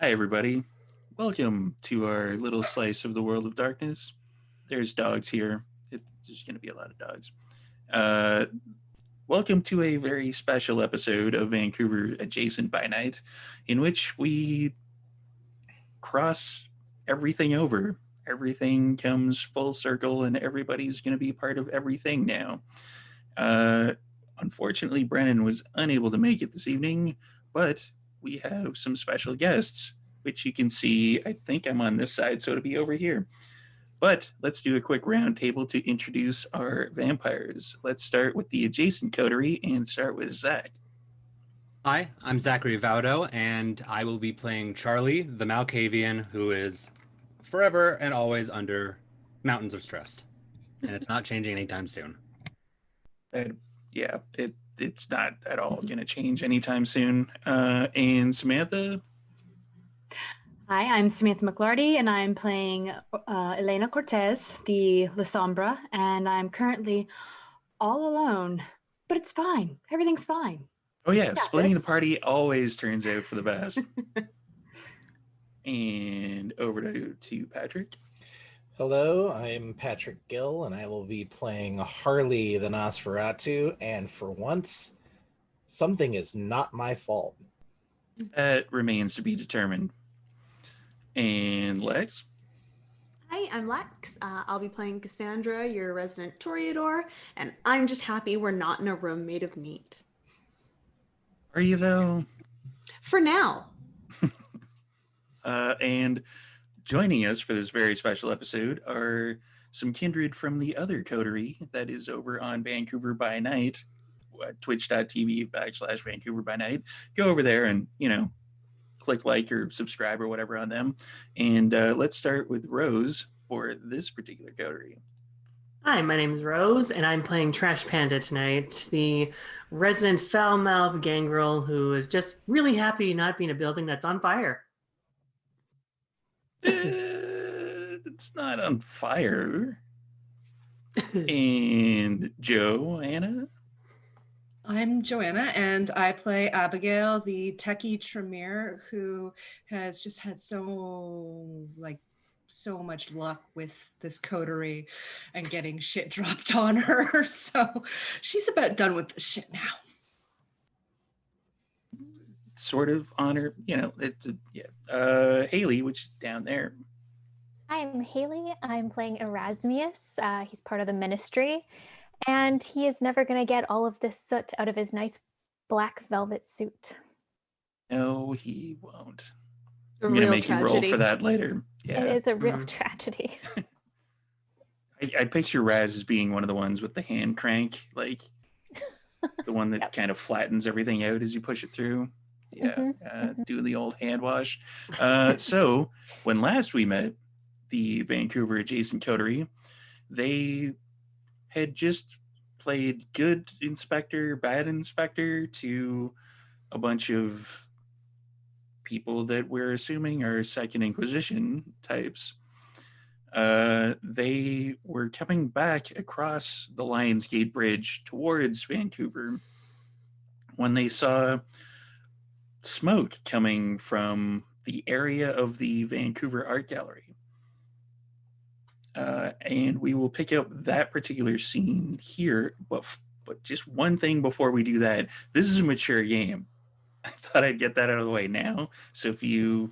Hi, everybody. Welcome to our little slice of the world of darkness. There's dogs here. There's going to be a lot of dogs. Uh, Welcome to a very special episode of Vancouver Adjacent by Night, in which we cross everything over. Everything comes full circle, and everybody's going to be part of everything now. Uh, Unfortunately, Brennan was unable to make it this evening, but we have some special guests, which you can see. I think I'm on this side, so it'll be over here. But let's do a quick round table to introduce our vampires. Let's start with the adjacent coterie and start with Zach. Hi, I'm Zachary Vaudo, and I will be playing Charlie, the Malkavian, who is forever and always under mountains of stress. And it's not changing anytime soon. Uh, yeah, it's not at all going to change anytime soon. And Samantha. Hi, I'm Samantha McLarty, and I'm playing Elena Cortez, the La Sombra, and I'm currently all alone. But it's fine. Everything's fine. Oh yeah, splitting the this. party always turns out for the best. And over to Patrick. Hello, I'm Patrick Gill, and I will be playing Harley the Nosferatu, and for once, something is not my fault. That remains to be determined. And Lex? Hi, I'm Lex. I'll be playing Cassandra, your resident Toreador, and I'm just happy we're not in a room made of meat. Are you, though? For now. And joining us for this very special episode are some kindred from the other coterie that is over on Vancouver by Night, twitch.tv/Vancouver by Night. Go over there and, click like or subscribe or whatever on them. And let's start with Rose for this particular coterie. Hi, my name is Rose, and I'm playing Trash Panda tonight, the resident foul-mouthed gangrel who is just really happy not being a building that's on fire. It's not on fire. And Joanna? I'm Joanna, and I play Abigail, the techie Tremere, who has just had so much luck with this coterie and getting shit dropped on her. So she's about done with the shit now. Sort of honor, yeah. Haley, which is down there. I'm Haley. I'm playing Erasmus. He's part of the ministry, and he is never going to get all of this soot out of his nice black velvet suit. No, he won't. I'm going to make you roll for that later. Yeah. It is a real tragedy. I picture Raz as being one of the ones with the hand crank, like the one that kind of flattens everything out as you push it through. Yeah, doing the old hand wash. So when last we met, the Vancouver adjacent coterie, they had just played good inspector, bad inspector to a bunch of people that we're assuming are Second Inquisition types. They were coming back across the Lions Gate Bridge towards Vancouver when they saw smoke coming from the area of the Vancouver Art Gallery. And we will pick up that particular scene here, but just one thing before we do that. This is a mature game. I thought I'd get that out of the way now. So if you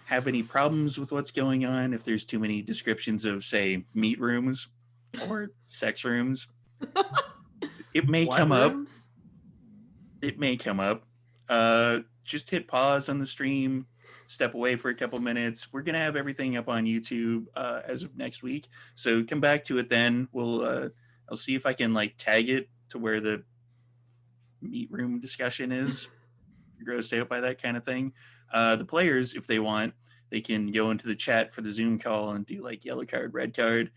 have any problems with what's going on, if there's too many descriptions of, say, meat rooms or sex rooms, it may come up. It may come up. Just hit pause on the stream, step away for a couple minutes. We're gonna have everything up on YouTube as of next week, so come back to it then. I'll see if I can tag it to where the meat room discussion is. You're grossed out by that kind of thing. The players, if they want, they can go into the chat for the Zoom call and do yellow card, red card.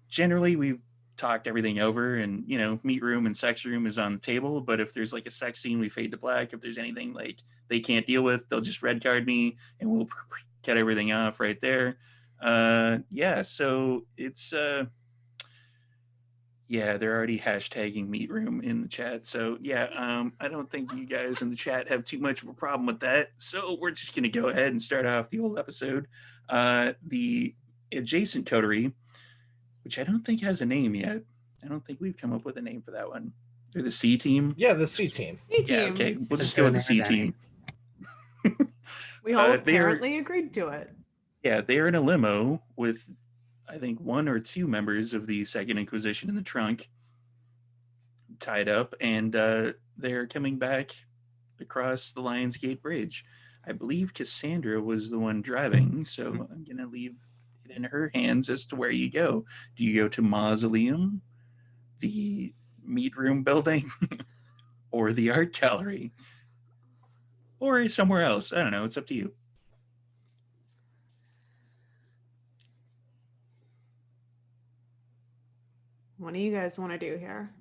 Generally, we've talked everything over, and meat room and sex room is on the table, but if there's a sex scene, we fade to black. If there's anything they can't deal with, they'll just red card me and we'll cut everything off right there. So it's Yeah, they're already hashtagging meat room in the chat. So yeah, I don't think you guys in the chat have too much of a problem with that. So we're just gonna go ahead and start off the old episode. The adjacent coterie, which I don't think has a name yet. I don't think we've come up with a name for that one. Or the C team. Yeah, the C team. Hey, Yeah, team. okay. We'll just Good go with the name, C Danny. team. We all they are apparently agreed to it. yeah, they are in a limo with I think one or two members of the Second Inquisition in the trunk, tied up, and they're coming back across the Lionsgate Bridge. I believe Cassandra was the one driving, so I'm gonna leave it in her hands as to where you go. Do you go to Mausoleum, the meat room building, or the art gallery, or somewhere else? I don't know. It's up to you. What do you guys want to do here?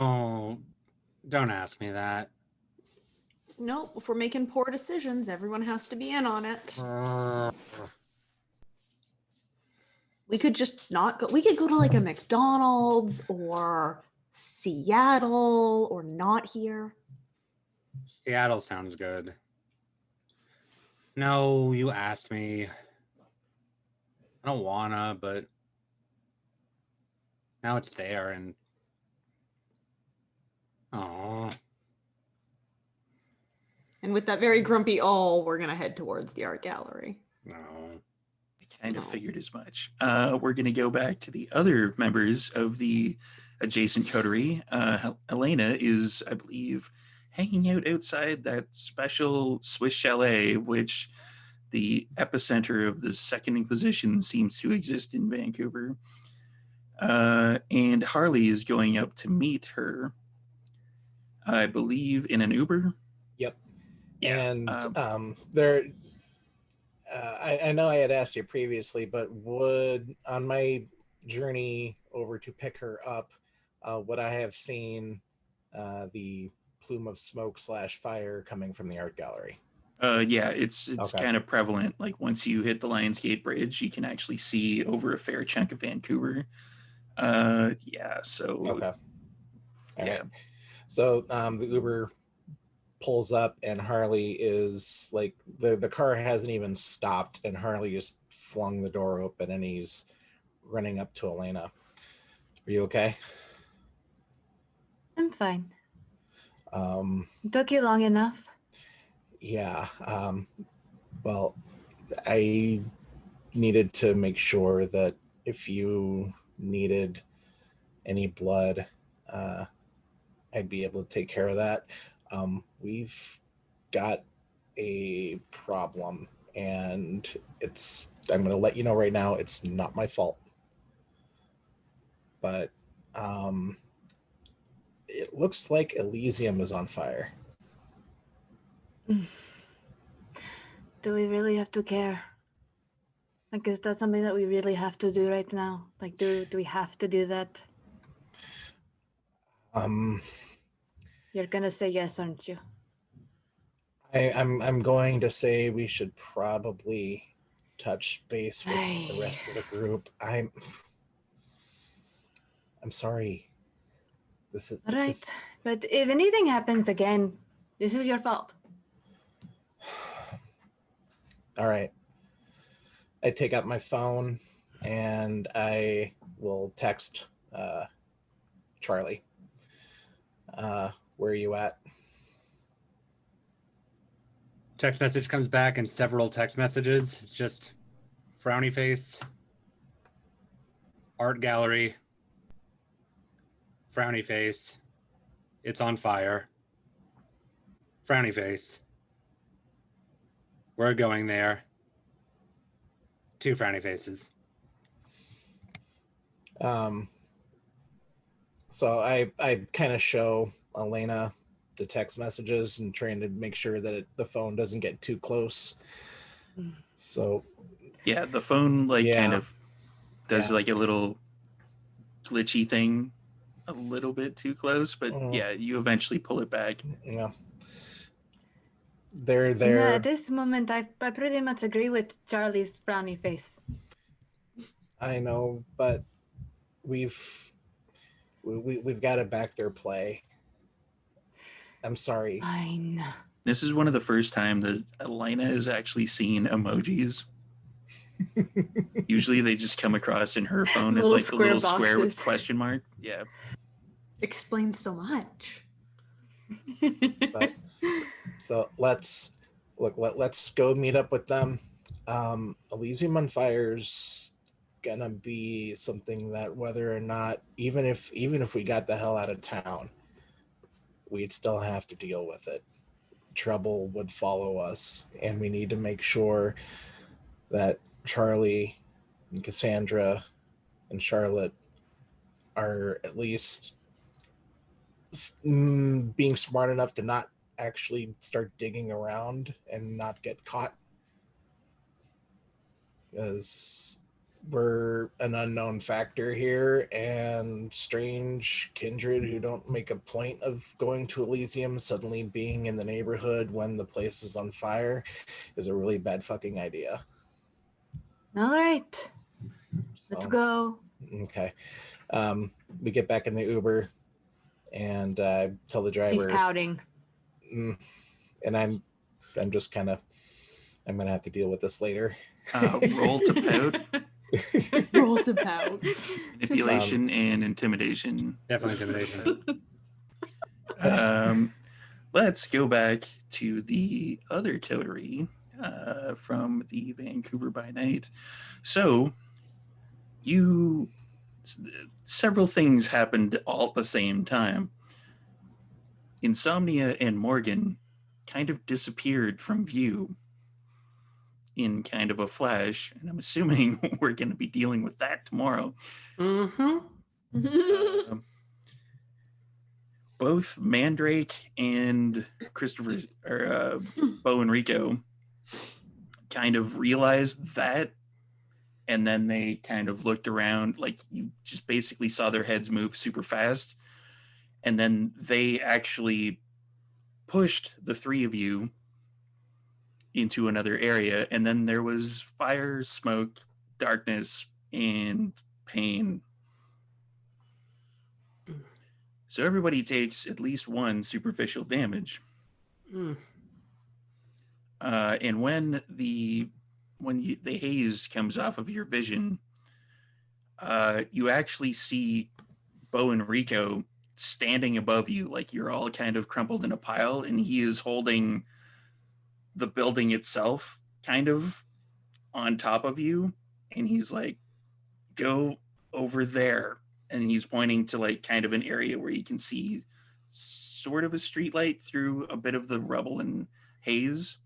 Oh, don't ask me that. Nope, if we're making poor decisions, everyone has to be in on it. We could just not go. We could go to like a McDonald's or Seattle or not here. Seattle sounds good. No, you asked me. I don't wanna, but now it's there and oh. And with that very grumpy "oh," we're gonna head towards the art gallery. No. I kind of No. figured as much. We're going to go back to the other members of the adjacent coterie. Elena is, I believe, hanging out outside that special Swiss chalet, which the epicenter of the Second Inquisition seems to exist in Vancouver. And Harley is going up to meet her, I believe, in an Uber. Yep. Yeah, And there, I know I had asked you previously, but would on my journey over to pick her up, would I have seen the plume of smoke / fire coming from the art gallery? Yeah, it's Okay. kind of prevalent. Like once you hit the Lionsgate Bridge, you can actually see over a fair chunk of Vancouver. Yeah, so Okay. All yeah. right. So the Uber pulls up and Harley is like the car hasn't even stopped and Harley just flung the door open and he's running up to Elena. Are you okay? I'm fine. It took you long enough. Yeah. Well, I needed to make sure that if you needed any blood, I'd be able to take care of that. We've got a problem and I'm going to let you know right now, it's not my fault. But it looks like Elysium is on fire. Do we really have to care? Like, is that something that we really have to do right now? Like, do we have to do that? You're gonna say yes, aren't you? I'm going to say we should probably touch base with the rest of the group. I'm sorry. This is All right, but if anything happens again, this is your fault. All right. I take out my phone and I will text Charlie. Where are you at? Text message comes back in several text messages. It's just frowny face, art gallery, frowny face, it's on fire, frowny face, we're going there, 2 frowny faces. So I kind of show Elena the text messages and trying to make sure that the phone doesn't get too close. So yeah, the phone kind of does like a little glitchy thing a little bit too close, but yeah, you eventually pull it back. Yeah. They're there. Yeah, at this moment, I pretty much agree with Charlie's frowny face. I know, but we've got to back their play. I'm sorry. Fine. This is one of the first time that Elena has actually seen emojis. Usually they just come across in her phone Those as little like a little square square with boxes. question mark. Yeah. Explains so much. But so let's go meet up with them. Elysium on Fire's gonna be something that whether or not, even if we got the hell out of town, we'd still have to deal with it. Trouble would follow us, and we need to make sure that Charlie and Cassandra and Charlotte are at least being smart enough to not actually start digging around and not get caught, because we're an unknown factor here, and strange kindred who don't make a point of going to Elysium suddenly being in the neighborhood when the place is on fire is a really bad fucking idea. All right. Let's So, go. okay. We get back in the Uber and tell the He's driver, pouting. and I'm just kind of, I'm gonna have to deal with this later. Roll to pout, Roll to pout. manipulation, and intimidation. Definitely intimidation. Let's go back to the other coterie from the Vancouver by Night. So, several things happened all at the same time. Insomnia and Morgan kind of disappeared from view in kind of a flash, and I'm assuming we're going to be dealing with that tomorrow. Both Mandrake and Christopher, or Bo and Rico, kind of realized that, and then they kind of looked around, like you just basically saw their heads move super fast, and then they actually pushed the three of you into another area, and then there was fire, smoke, darkness, and pain. So everybody takes at least one superficial damage. And when the haze comes off of your vision, you actually see Bo and Rico standing above you, like you're all kind of crumpled in a pile, and he is holding the building itself kind of on top of you, and he's like, go over there, and he's pointing to like kind of an area where you can see sort of a street light through a bit of the rubble and haze.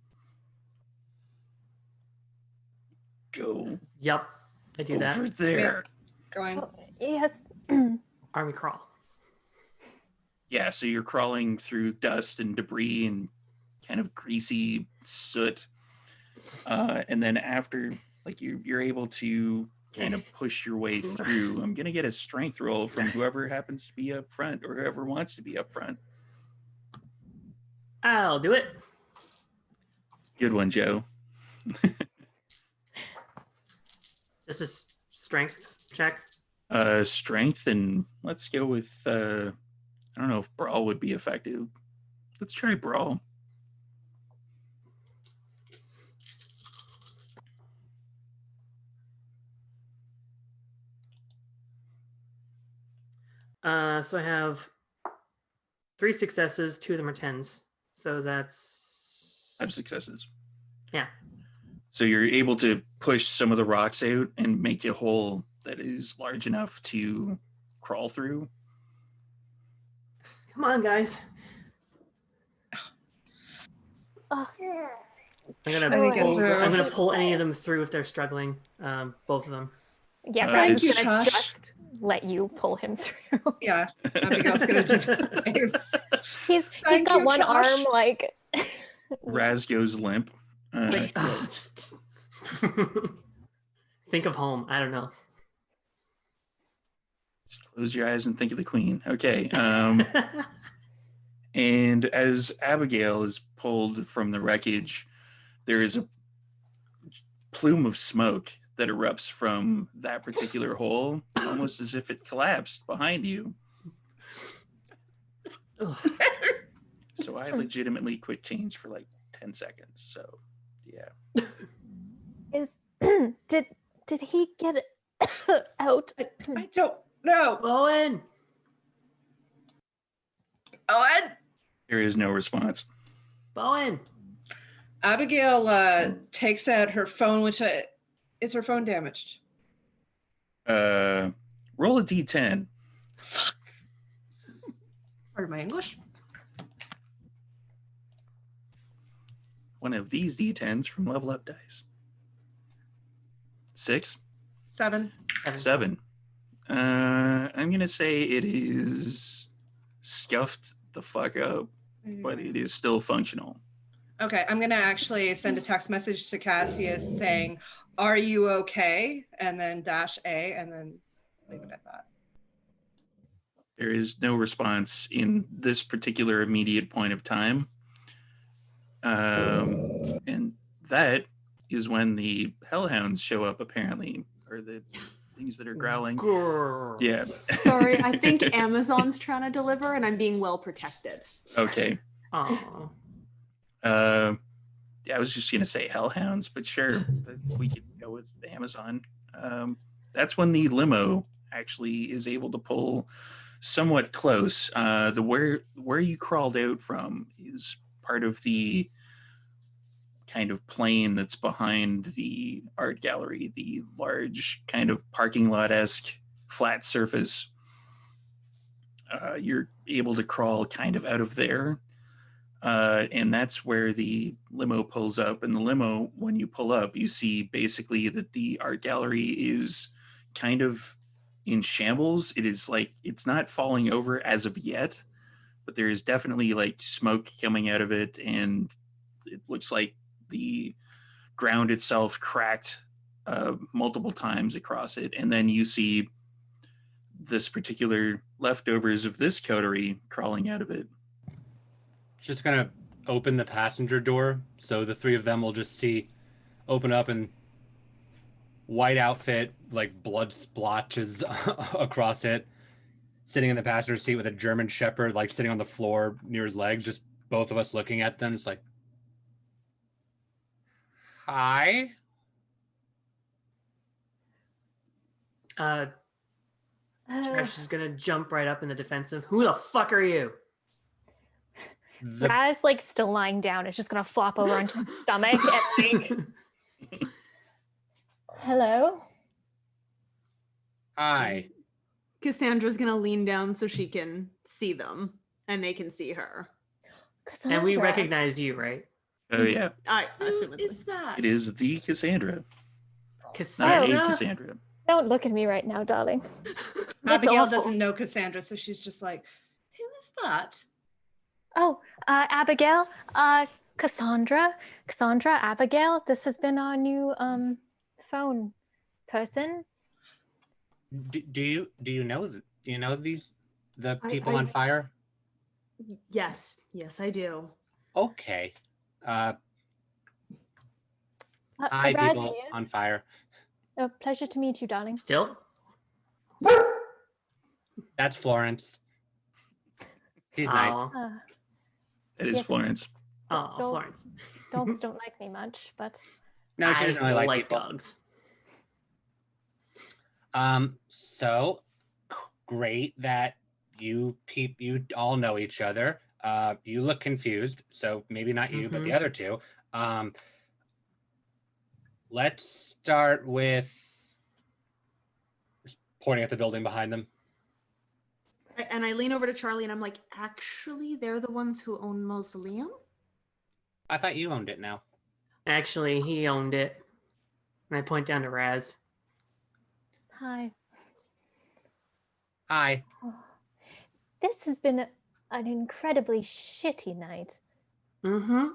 Go Yep, I do that. over there. Going. Oh, yes. Army crawl. Yeah, so you're crawling through dust and debris and kind of greasy soot, and then after, like, you're able to kind of push your way through. I'm gonna get a strength roll from whoever happens to be up front, or whoever wants to be up front. I'll do it. Good one, Joe. This is strength check. Strength, and let's go with I don't know if brawl would be effective. Let's try brawl. So I have 3 successes, 2 of them are 10s. So that's 5 successes. Yeah. So you're able to push some of the rocks out and make a hole that is large enough to crawl through. Come on, guys. Oh, I'm I think it's gonna pull any of them through if they're struggling. Both of them. yeah, Thank Brad's you, gonna Josh. just let you pull him through. Yeah, Abigail's gonna do the same. He's Thank got you, one Josh. arm like Raz goes limp. Like, just think of home. I don't know. Just close your eyes and think of the queen. Okay. And as Abigail is pulled from the wreckage, there is a plume of smoke that erupts from that particular hole, almost as if it collapsed behind you. So I legitimately quick change for like 10 seconds. So yeah. Did he get out? I don't know. Owen. Owen. There is no response. Bowen. Abigail takes out her phone, which is her phone damaged? Roll a d10. Fuck. Pardon my English. One of these d10s from Level Up Dice. 6? 7. 7. I'm going to say it is scuffed the fuck up, but it is still functional. Okay, I'm gonna actually send a text message to Cassius saying, "Are you okay?" and then -A, and then leave it at that. There is no response in this particular immediate point of time. And that is when the hellhounds show up, apparently, or the things that are growling. Grrr. Yeah. Sorry, I think Amazon's trying to deliver and I'm being well protected. Okay. Aw. Yeah, I was just gonna say hellhounds, but sure, we could go with Amazon. That's when the limo actually is able to pull somewhat close. The where you crawled out from is part of the kind of plane that's behind the art gallery, the large kind of parking lot-esque flat surface. You're able to crawl kind of out of there. And that's where the limo pulls up. And the limo, when you pull up, you see basically that the art gallery is kind of in shambles. It is like, it's not falling over as of yet, but there is definitely like smoke coming out of it. And it looks like the ground itself cracked multiple times across it. And then you see this particular leftovers of this coterie crawling out of it. Just gonna open the passenger door so the three of them will just see open up and white outfit, like blood splotches across it, sitting in the passenger seat with a German Shepherd like sitting on the floor near his legs, just both of us looking at them. It's like, hi. Trash is gonna jump right up in the defensive. Who the fuck are you? Raz, like, still lying down, is just gonna flop over onto his stomach and like, hello? Hi. Cassandra's gonna lean down so she can see them and they can see her. And we Cassandra. recognize you, right? Oh, yeah. I Who assume is that? It is the Cassandra. Not a Cassandra. Cassandra. Don't look at me right now, darling. Abigail awful. doesn't know Cassandra, so she's just like, "Who is that?" Oh, Abigail, Cassandra, Abigail, this has been our new phone person. Do you know the people I- on fire? Yes, I do. Okay. Hi, people Erasmus, on fire. a pleasure to meet you, darling. Still? That's Florence. She's nice. Aw. It is Yes. Florence. Aw, Florence. Dogs don't like me much, but No, she I doesn't really like people. dogs. So great that you all know each other. You look confused, so maybe not you, but the other two. Let's start with pointing at the building behind them. And I lean over to Charlie and I'm like, actually, they're the ones who own Mausoleum? I thought you owned it now. Actually, he owned it. And I point down to Raz. hi. Hi. Oh, this has been an incredibly shitty night. Mm-hmm.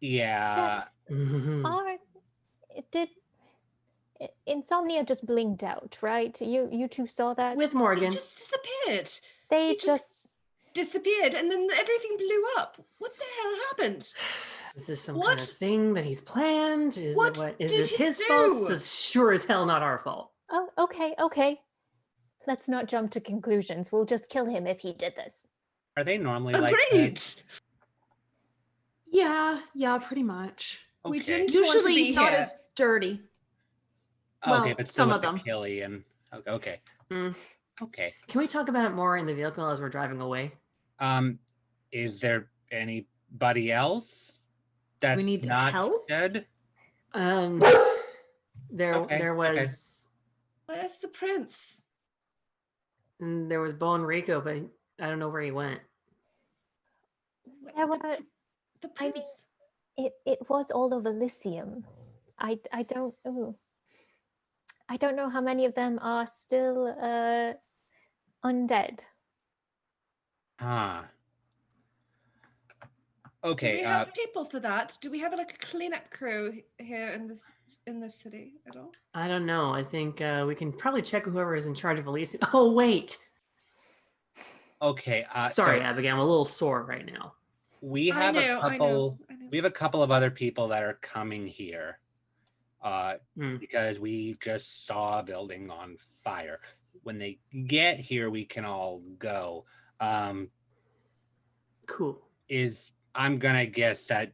Yeah. Are did Insomnia just blinked out, right? You two saw that? With He Morgan. just disappeared. They he just disappeared, and then everything blew up. What the hell happened? Is this some What? kind of thing that he's planned? Is What it what? Is did this he his fault? do? This is sure as hell not our fault. Oh, okay. Let's not jump to conclusions. We'll just kill him if he did this. Are they normally like Agreed. this? Yeah, pretty much. We Okay. didn't want to Usually be not here. as dirty. Okay, well, but still some with of them. the killy and okay. Mm. Okay. Can we talk about it more in the vehicle as we're driving away? Is there anybody else that's need not help? dead? There was Where's the prince? there was Bo and Rico, but I don't know where he went. There were, The I mean, prince. it was all of Elysium. I don't I don't know how many of them are still undead. Ah. Do Okay. we have people for that? Do we have like a cleanup crew here in this city at all? I don't know. I think we can probably check whoever is in charge of Elysium. Oh wait, Okay. sorry, so Abigail. I'm a little sore right now. we have a couple. I know. We have a couple of other people that are coming here. Hmm. Because we just saw a building on fire. When they get here, we can all go. Cool. I'm gonna guess that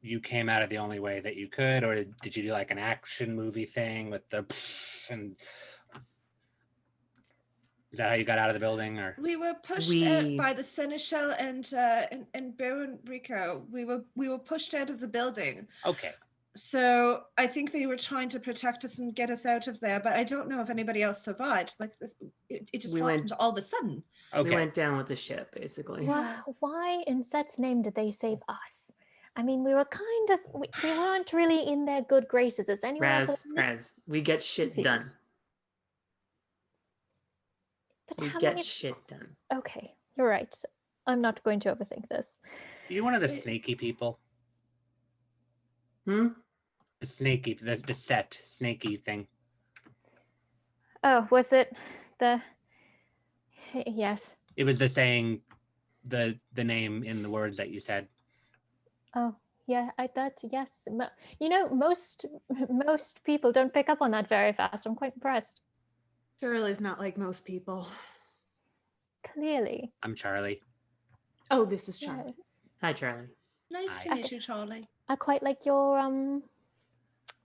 you came out of the only way that you could, or did you do like an action movie thing with the and is that how you got out of the building? Or We were pushed out by the Seneschal and Bo and Rico. We were pushed out of the building. okay. So I think they were trying to protect us and get us out of there, but I don't know if anybody else survived. Like this, it just happened all of a sudden. We went down with the ship, basically. Why in Set's name did they save us? I mean, we were kind of we weren't really in their good graces. Is anyone else? Raz, we get shit done. Confused. But We how get many? shit done. Okay, you're right. I'm not going to overthink this. Are you one of the snaky people? Hmm? The snaky, the set snaky thing. Oh, was it the? Yes. It was the saying, the name in the words that you said. Oh, yeah. I thought yes. You know, most people don't pick up on that very fast. I'm quite impressed. Charlie's not like most people. Clearly. I'm Charlie. Oh, this is Charlie. Yes. Hi, Charlie. Nice to meet you, Charlie. I quite like your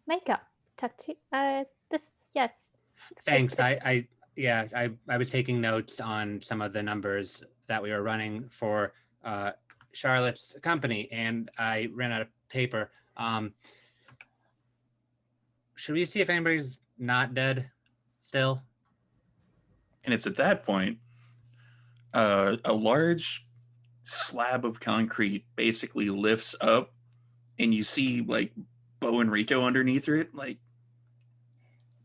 makeup tattoo. Yes. Thanks. I was taking notes on some of the numbers that we were running for Charlotte's company, and I ran out of paper. Should we see if anybody's not dead still? And it's at that point, a large slab of concrete basically lifts up, and you see like Bo and Rico underneath it, like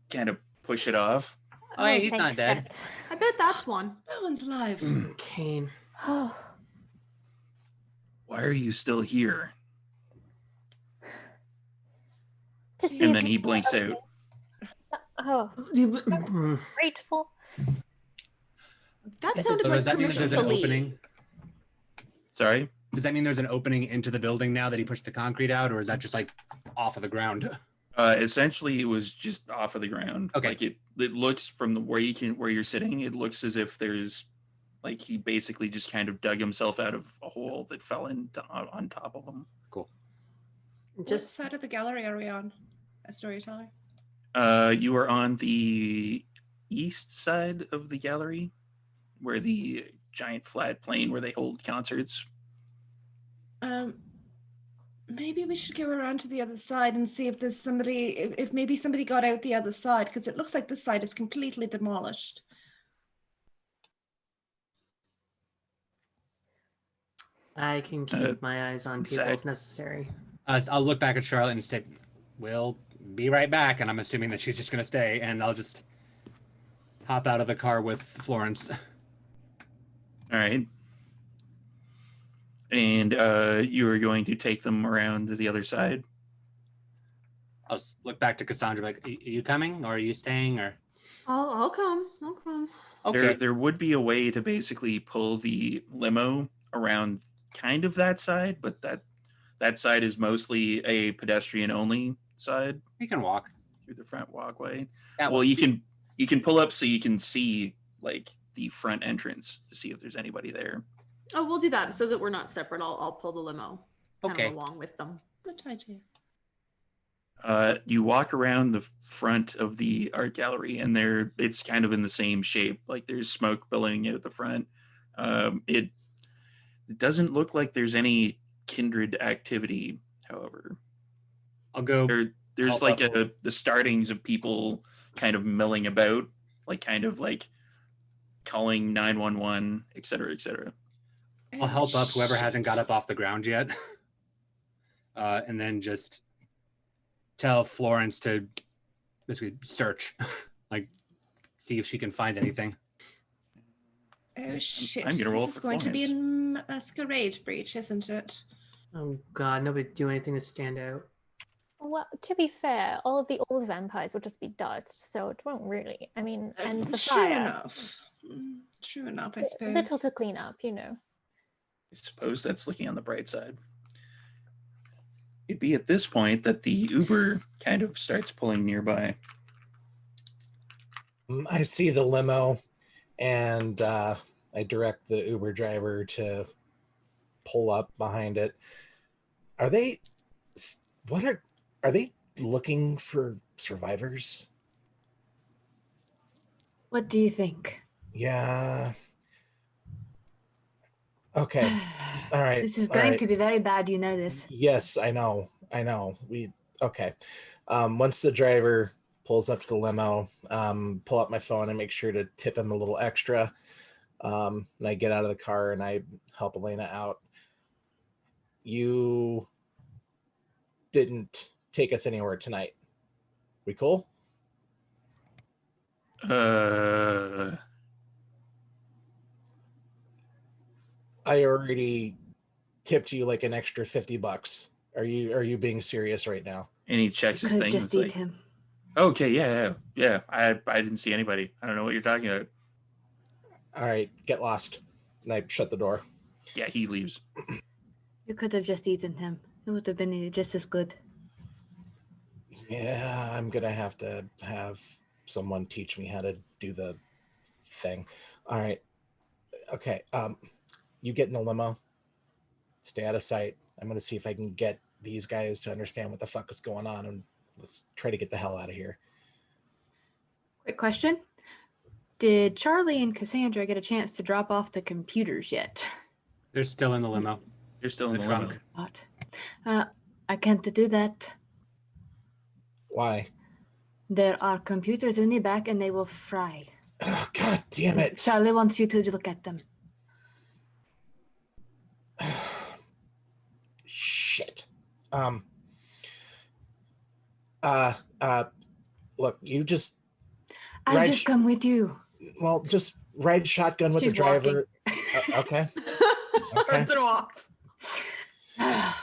kind of push it off. Oh, hey, he's not dead. Set. I bet that's one. That one's alive. Kane. Oh, Why are you still here? to see And if then he blinks out. Oh, grateful. That Yes, sounded So like does that mean permission there's to an leave. opening? Sorry? Does that mean there's an opening into the building now that he pushed the concrete out, or is that just like off of the ground? Essentially, it was just off of the ground. Okay. Like it looks from where you're sitting. It looks as if there's like he basically just kind of dug himself out of a hole that fell into on top of him. Cool. What Just side of the gallery are we on? A storyteller. You are on the east side of the gallery, where the giant flat plane where they hold concerts. Maybe we should go around to the other side and see if there's somebody, if maybe somebody got out the other side, because it looks like this side is completely demolished. I can keep my eyes on people Zach. if necessary. I'll look back at Charlotte and say, "We'll be right back," and I'm assuming that she's just going to stay, and I'll just hop out of the car with Florence. All right. And you are going to take them around to the other side. I'll look back to Cassandra like, "Are you coming, or are you staying, or?" I'll come. I'll come. Okay. There would be a way to basically pull the limo around kind of that side, but that side is mostly a pedestrian only side You can walk. through the front walkway. That Well, way. you can pull up so you can see like the front entrance to see if there's anybody there. Oh, we'll do that so that we're not separate. I'll pull the limo kind Okay. of along with them. Good idea. You walk around the front of the art gallery, and it's kind of in the same shape. Like there's smoke billowing out the front. It doesn't look like there's any kindred activity, however. I'll go. There's help like up. the startings of people kind of milling about, like kind of like calling 911, et cetera, et cetera. I'll help up whoever hasn't got up off the ground yet. And then just tell Florence to basically search, like see if she can find anything. Oh shit! I'm gonna roll This is for going to be a Florence. masquerade breach, isn't it? Oh god, nobody do anything to stand out. Well, to be fair, all of the old vampires will just be dust, so it won't really. I mean, and the True fire. enough. True enough, I suppose. Little to clean up, you know. I suppose that's looking on the bright side. It'd be at this point that the Uber kind of starts pulling nearby. I see the limo, and I direct the Uber driver to pull up behind it. Are they looking for survivors? What do you think? Yeah. Okay. All right. This is all going right. to be very bad. You know this. Yes, I know. Okay. Once the driver pulls up to the limo, pull up my phone and make sure to tip him a little extra. And I get out of the car and I help Elena out. You didn't take us anywhere tonight. We cool? I already tipped you like an extra $50. Are you being serious right now? And he checks his Could thing. just It's eat like, him. okay, yeah. I didn't see anybody. I don't know what you're talking about. All right, get lost. And I shut the door. Yeah, he leaves. You could have just eaten him. It would have been just as good. Yeah, I'm gonna have to have someone teach me how to do the thing. All right. Okay. You get in the limo. Stay out of sight. I'm gonna see if I can get these guys to understand what the fuck is going on, and let's try to get the hell out of here. Quick question. Did Charlie and Cassandra get a chance to drop off the computers yet? They're still in the limo. You're still in the trunk. limo. What? I can't do that. Why? There are computers in the back and they will fry. Oh, God damn it. Charlie wants you to look at them. Shit. Look, you just I'll Right. just come with you. just ride shotgun with She's the driver. Okay. Okay. Turns and walks. All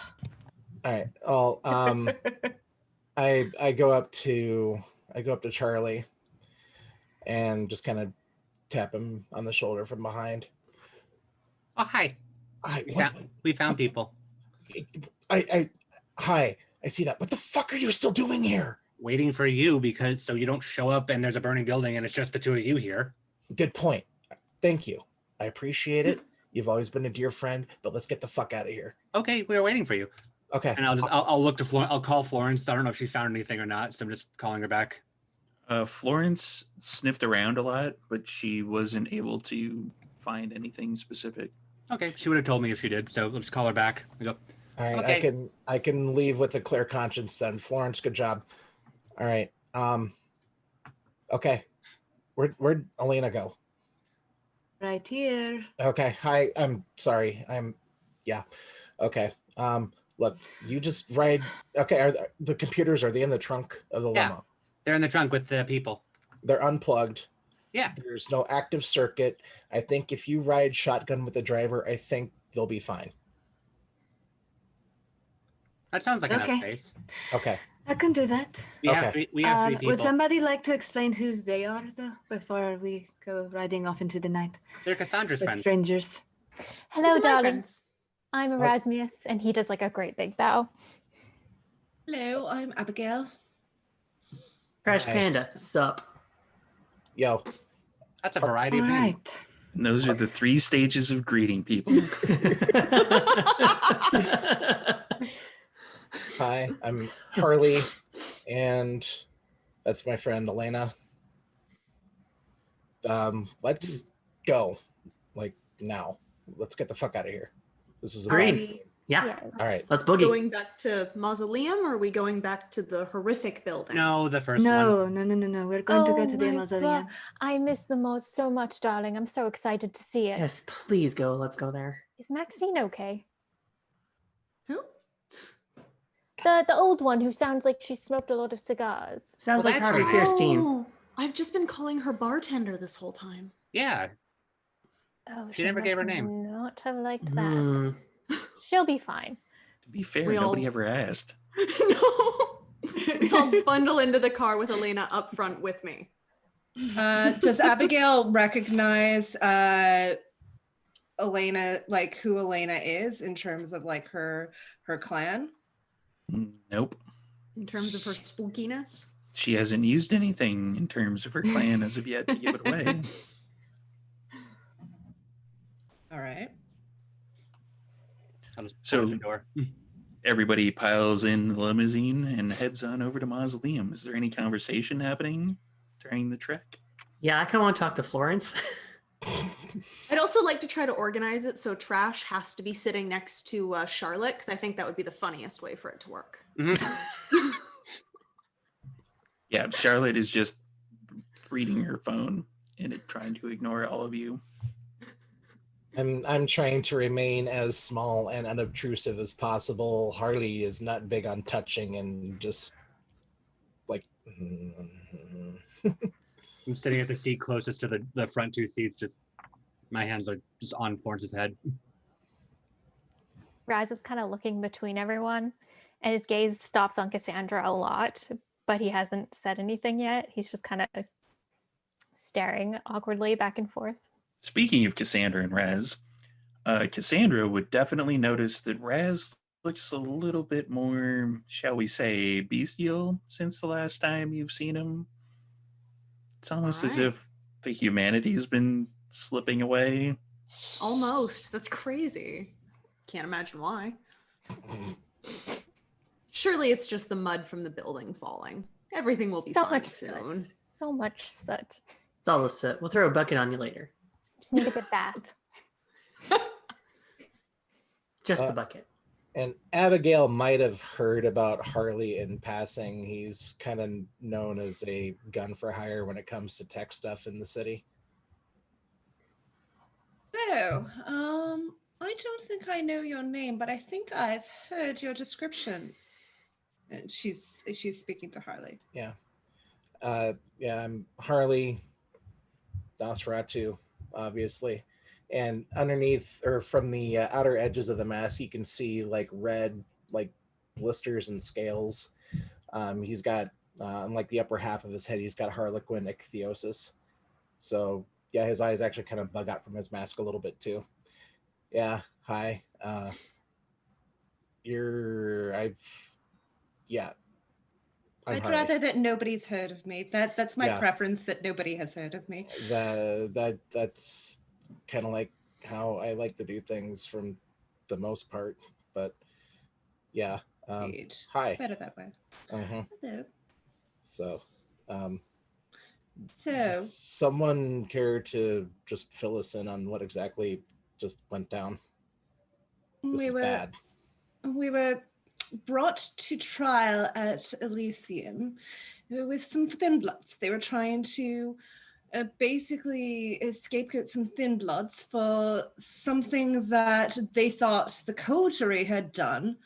right. Well, I go up to Charlie and just kind of tap him on the shoulder from behind. Oh, hi. We found people. Hi. I see that. What the fuck are you still doing here? Waiting for you because so you don't show up and there's a burning building and it's just the two of you here. Good point. Thank you. I appreciate it. You've always been a dear friend, but let's get the fuck out of here. Okay, we were waiting for you. Okay. And I'll look to Florence. I'll call Florence. I don't know if she found anything or not, so I'm just calling her back. Florence sniffed around a lot, but she wasn't able to find anything specific. Okay, she would have told me if she did, so let's call her back. We go. All right. Okay. I can leave with a clear conscience then. Florence, good job. All right. Okay. Where'd Elena go? Right here. Okay. Hi. I'm sorry. Yeah. Okay. Look, you just ride. Okay. Are the computers, are they in the trunk of the Yeah. limo? They're in the trunk with the people. They're unplugged. Yeah. There's no active circuit. I think if you ride shotgun with the driver, I think they'll be fine. That sounds like enough Okay. space. Okay. I can do that. We have three people. Would somebody like to explain who they are, though, before we go riding off into the night They're Cassandra's with friends. strangers? Hello, These are my darling. friends. I'm Erasmus, and he does like a great big bow. Hello, I'm Abigail. Trash Hi. Panda, sup? Yo, That's a variety All of names. right. And those are the 3 stages of greeting people. hi, I'm Harley, and that's my friend Elena. Let's go, like now. Let's get the fuck out of here. This is a Agreed. bad scene. Yeah, Yes. All right. let's boogie. Going back to Mausoleum, or are we going back to the horrific building? No, the first one. No. We're going to go to the my mausoleum. God. I miss the most so much, darling. I'm so excited to see it. Yes, please go. Let's go there. Is Maxine okay? Who? The old one who sounds like she smoked a lot of cigars. Sounds Well, like that's Harvey her name. Fierstein. Oh, I've just been calling her bartender this whole time. Yeah. Oh, She never gave her must name. Not have liked that. Hmm. She'll be fine. To be fair, We nobody all- ever asked. No. We all bundle into the car with Elena up front with me. Does Abigail recognize Elena, like who Elena is in terms of like her clan? Nope. In terms of her spookiness. She hasn't used anything in terms of her clan as of yet to give it away. All right. I'll just So- close the door. Everybody piles in the limousine and heads on over to Mausoleum. Is there any conversation happening during the trek? Yeah, I kind of want to talk to Florence. I'd also like to try to organize it so Trash has to be sitting next to Charlotte, because I think that would be the funniest way for it to work. Mhm. Yeah, Charlotte is just reading her phone and trying to ignore all of you. I'm trying to remain as small and unobtrusive as possible. Harley is not big on touching and just like I'm sitting at the seat closest to the front 2 seats. Just my hands are just on Florence's head. Raz is kind of looking between everyone, and his gaze stops on Cassandra a lot, but he hasn't said anything yet. He's just kind of staring awkwardly back and forth. Speaking of Cassandra and Raz, Cassandra would definitely notice that Raz looks a little bit more, shall we say, bestial since the last time you've seen him. It's almost as Alright. if the humanity's been slipping away. Almost. That's crazy. Can't imagine why. Surely it's just the mud from the building falling. Everything will be So fine much soon. soot. So much soot. It's all the sit. We'll throw a bucket on you later. Just need a good bath. Just the Uh, bucket. and Abigail might have heard about Harley in passing. He's kind of known as a gun for hire when it comes to tech stuff in the city. So, I don't think I know your name, but I think I've heard your description. And she's speaking to Harley. Yeah, I'm Harley Nosferatu, obviously. And underneath or from the outer edges of the mask, you can see like red, like blisters and scales. He's got, unlike the upper half of his head, he's got harlequin ichthyosis. So yeah, his eyes actually kind of bug out from his mask a little bit too. Yeah, hi. I'd Harley. rather that nobody's heard of me. That's my Yeah. preference, that nobody has heard of me. That's kind of like how I like to do things from the most part. But yeah, Indeed. hi. It's better that way. uh-huh. Hello. So So, someone care to just fill us in on what exactly just went down? This is bad. we were brought to trial at Elysium with some thin bloods. They were trying to basically scapegoat some thin bloods for something that they thought the coterie had done,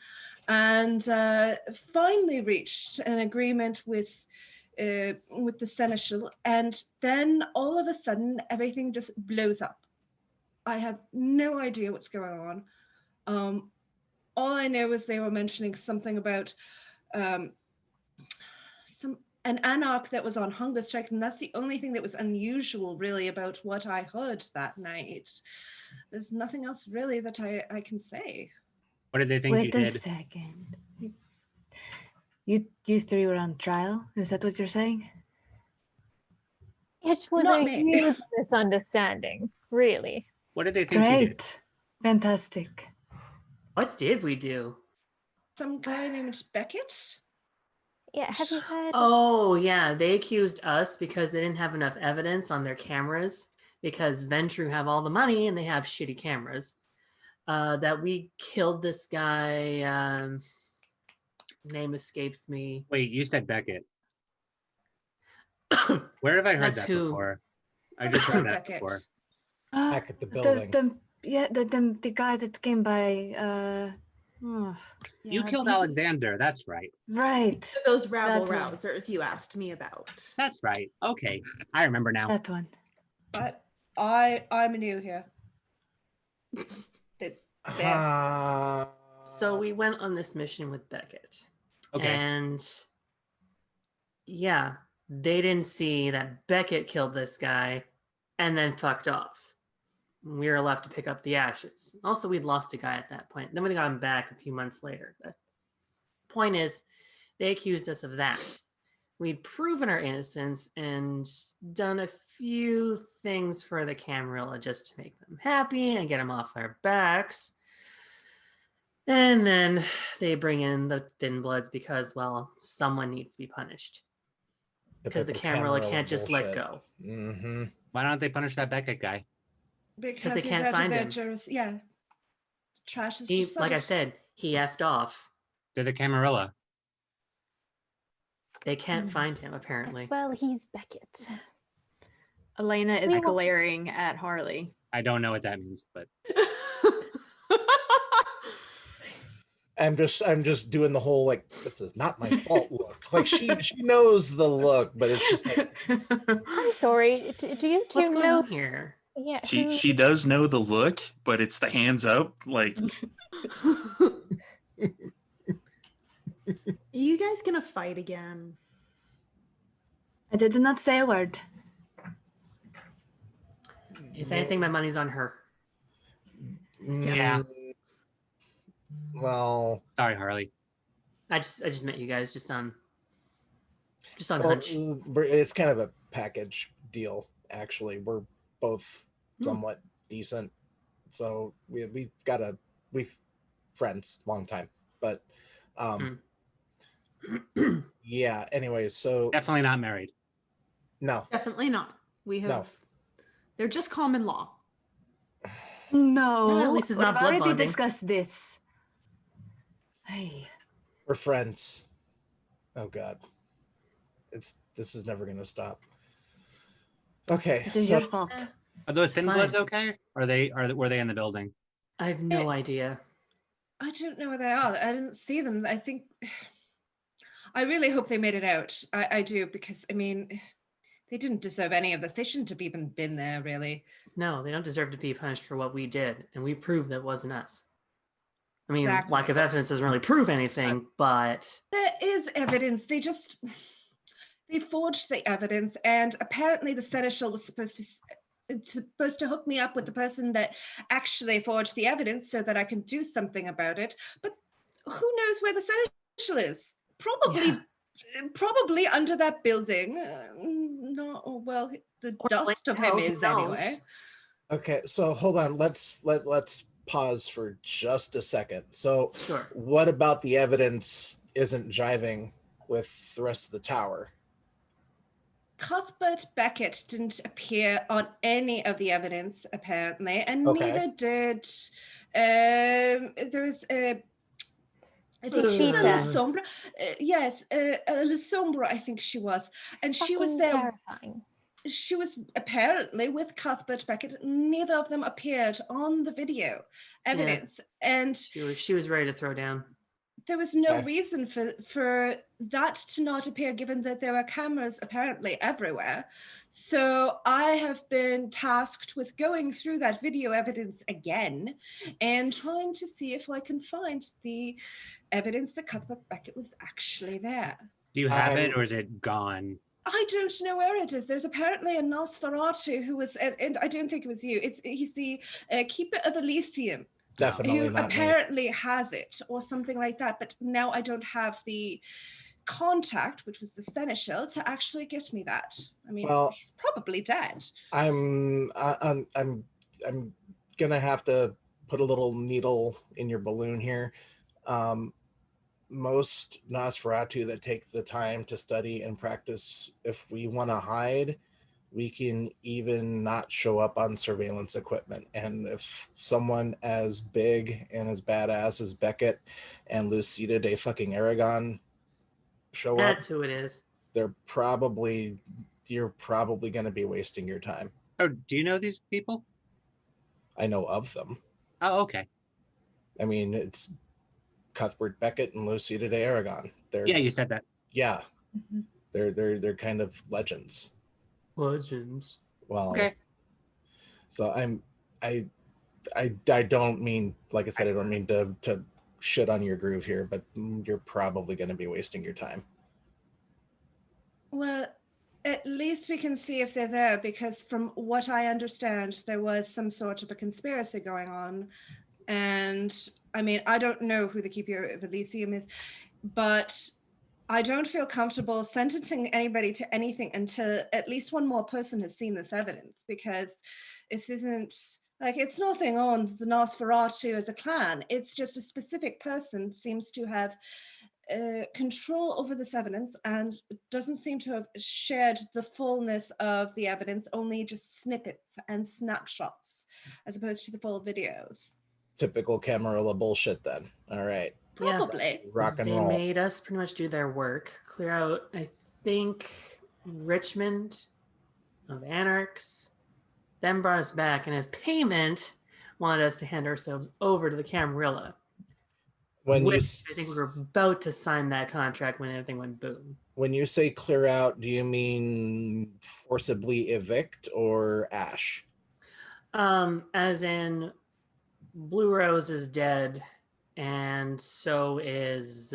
and finally reached an agreement with the seneschal, and then all of a sudden everything just blows up. I have no idea what's going on. All I know is they were mentioning something about some an anarch that was on hunger strike, and that's the only thing that was unusual really about what I heard that night. There's nothing else really that I can say. What did they think you Wait a did? second. You three were on trial? Is that what you're saying? It was Not a me. huge misunderstanding, really. What did they think you did? Great. Fantastic. What did we do? Some guy named Beckett? Yeah, have you heard? Oh, yeah. They accused us because they didn't have enough evidence on their cameras because Ventru have all the money and they have shitty cameras. That we killed this guy. Name escapes me. Wait, you said Beckett. Where have I heard That's that who- before? I just heard that Beckett. before. Back at the building. The guy that came by. Oh, You Yeah, killed these- Alexander. That's right. right. Those rabble That one. rousers you asked me about. That's right. Okay, I remember now. That one. I'm new here. So we went on this mission with Beckett. Okay. And yeah, they didn't see that Beckett killed this guy and then fucked off. We were left to pick up the ashes. Also, we'd lost a guy at that point. Then we got him back a few months later. The point is, they accused us of that. We'd proven our innocence and done a few things for the Camarilla just to make them happy and get them off their backs. And then they bring in the Thin Bloods because, well, someone needs to be punished. Because the Camarilla can't just let go. Mm-hmm. Why don't they punish that Beckett guy? Because they he's can't out of find their him. Yeah. Trash is He, just like I such- said, he effed off. They're the Camarilla. They can't find him, apparently. Yes, well, he's Beckett. Elena is We will- glaring at Harley. I don't know what that means, but I'm just doing the whole like this is not my fault look. Like she knows the look, but it's just like I'm sorry. Do you two What's going know? on here? Yeah, She does know the look, but it's the hands up. Like Are you guys gonna fight again? I did not say a word. If anything, my money's on her. Yeah. Well, sorry, Harley. I just met you guys just on well, hunch. it's kind of a package deal. Actually, we're both somewhat decent, so we've friends long time, but yeah. Anyways, so Definitely not married. no, Definitely not. We have. No. They're just common law. No. Well, at least it's not we've blood already bonding. discussed this. Hey. we're friends. Oh God, this is never gonna stop. Okay, It is so your fault. Are those Thin Fine. Bloods okay? Were they in the building? I have no idea. I don't know where they are. I didn't see them. I think I really hope they made it out. I do, because I mean, they didn't deserve any of this. They shouldn't have even been there, really. No, they don't deserve to be punished for what we did, and we proved that wasn't us. I mean, Exactly. lack of evidence doesn't really prove anything, but There is evidence. They forged the evidence, and apparently the seneschal was supposed to hook me up with the person that actually forged the evidence so that I can do something about it. But who knows where the seneschal is? Probably under that building. No, well, the Or dust of him who is knows? anyway. okay, so hold on. Let's pause for just a second. So, sure. what about the evidence isn't jiving with the rest of the tower? Cuthbert Beckett didn't appear on any of the evidence, apparently, and Okay. neither did there is a. I think she was a La Cheetah. Sombra. Yes, La Sombra, I think she was, and she was Fucking there. terrifying. She was apparently with Cuthbert Beckett. Neither of them appeared on the video evidence, and She was ready to throw down. there was no Okay. reason for that to not appear, given that there are cameras apparently everywhere. So I have been tasked with going through that video evidence again and trying to see if I can find the evidence that Cuthbert Beckett was actually there. Do you have it, or is it gone? I don't know where it is. There's apparently a Nosferatu who was, and I don't think it was you. He's the keeper of Elysium, Definitely who not me. apparently has it or something like that. But now I don't have the contact, which was the seneschal, to actually get me that. I mean, Well, he's probably dead. I'm gonna have to put a little needle in your balloon here. Most Nosferatu that take the time to study and practice, if we want to hide, we can even not show up on surveillance equipment. And if someone as big and as badass as Beckett and Lucida de fucking Aragon show up, That's who it is. you're probably going to be wasting your time. Oh, do you know these people? I know of them. Oh, okay. I mean, it's Cuthbert Beckett and Lucida de Aragon. Yeah, you said that. Yeah, they're kind of legends. Legends. Well, Okay. So I don't mean, like I said, I don't mean to shit on your groove here, but you're probably going to be wasting your time. Well, at least we can see if they're there, because from what I understand, there was some sort of a conspiracy going on. And I mean, I don't know who the keeper of Elysium is, but I don't feel comfortable sentencing anybody to anything until at least one more person has seen this evidence, because this isn't like, it's nothing on the Nosferatu as a clan. It's just a specific person seems to have control over this evidence and doesn't seem to have shared the fullness of the evidence, only just snippets and snapshots as opposed to the full videos. Typical Camarilla bullshit then. All right. Probably. Rock and They roll. made us pretty much do their work, clear out, I think, Richmond of Anarchs, then brought us back, and as payment, wanted us to hand ourselves over to the Camarilla. When I you think we were about to sign that contract when everything went boom. when you say clear out, do you mean forcibly evict or ash? As in, Blue Rose is dead, and so is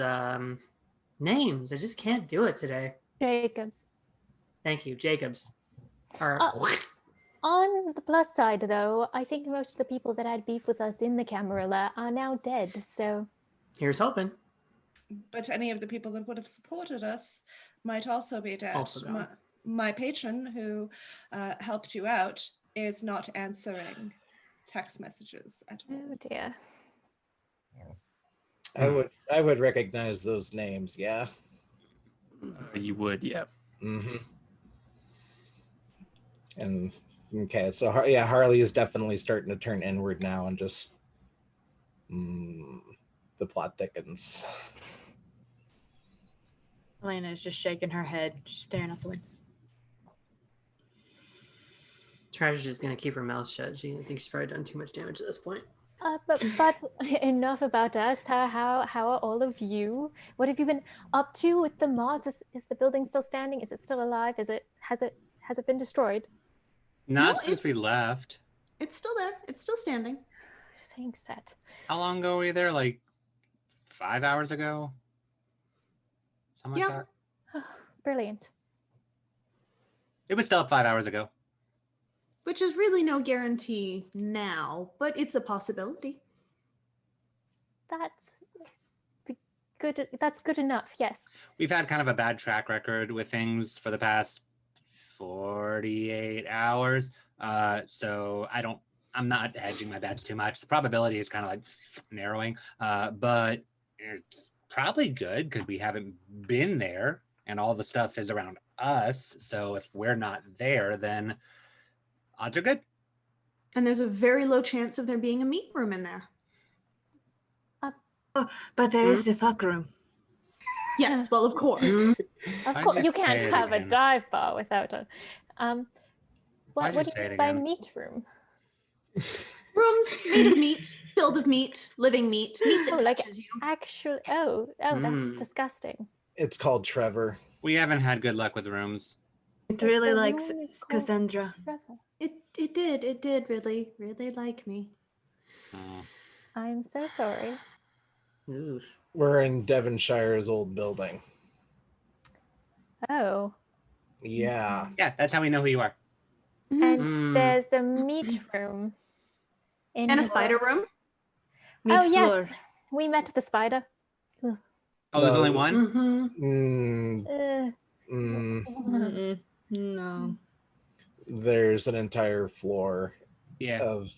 names. I just can't do it today. Jacobs. Thank you, Jacobs. Or On the plus side, though, I think most of the people that had beef with us in the Camarilla are now dead, so... here's hoping. But any of the people that would have supported us might also be dead. Also gone. My patron who helped you out is not answering text messages at all. Oh dear. I would recognize those names. Yeah. You would, yeah. Mm-hmm. And okay, so yeah, Harley is definitely starting to turn inward now, and just the plot thickens. Elena is just shaking her head, staring out the window. Trash is going to keep her mouth shut. I think she's probably done too much damage at this point. But enough about us. How are all of you? What have you been up to with the Moss? Is the building still standing? Is it still alive? Has it been destroyed? Not since we left. It's still there. It's still standing. Thanks, Seth. How long ago were you there? Like 5 hours ago? Something like that? Oh, brilliant. It was still up 5 hours ago. Which is really no guarantee now, but it's a possibility. That's good. That's good enough. Yes. We've had kind of a bad track record with things for the past 48 hours. So I'm not hedging my bets too much. The probability is kind of like narrowing, but it's probably good because we haven't been there and all the stuff is around us. So if we're not there, then odds are good. And there's a very low chance of there being a meat room in there. But there is the fuck room. Yes, well, of course. Of course, you can't have a dive bar without a. What do you mean by meat room? Rooms made of meat, filled with meat, living meat, meat that touches you. Actual. Oh, that's disgusting. It's called Trevor. We haven't had good luck with rooms. It really likes Cassandra. It did really like me. Oh. I'm so sorry. We're in Devonshire's old building. Oh. Yeah. Yeah, that's how we know who you are. And Mm. there's a meat room. In And a your- spider room. Meat Oh, floor. yes. We met the spider. Oh, there's only one? Mm-hmm. Mm, mm, Mm-mm. No. there's an entire floor Yeah. of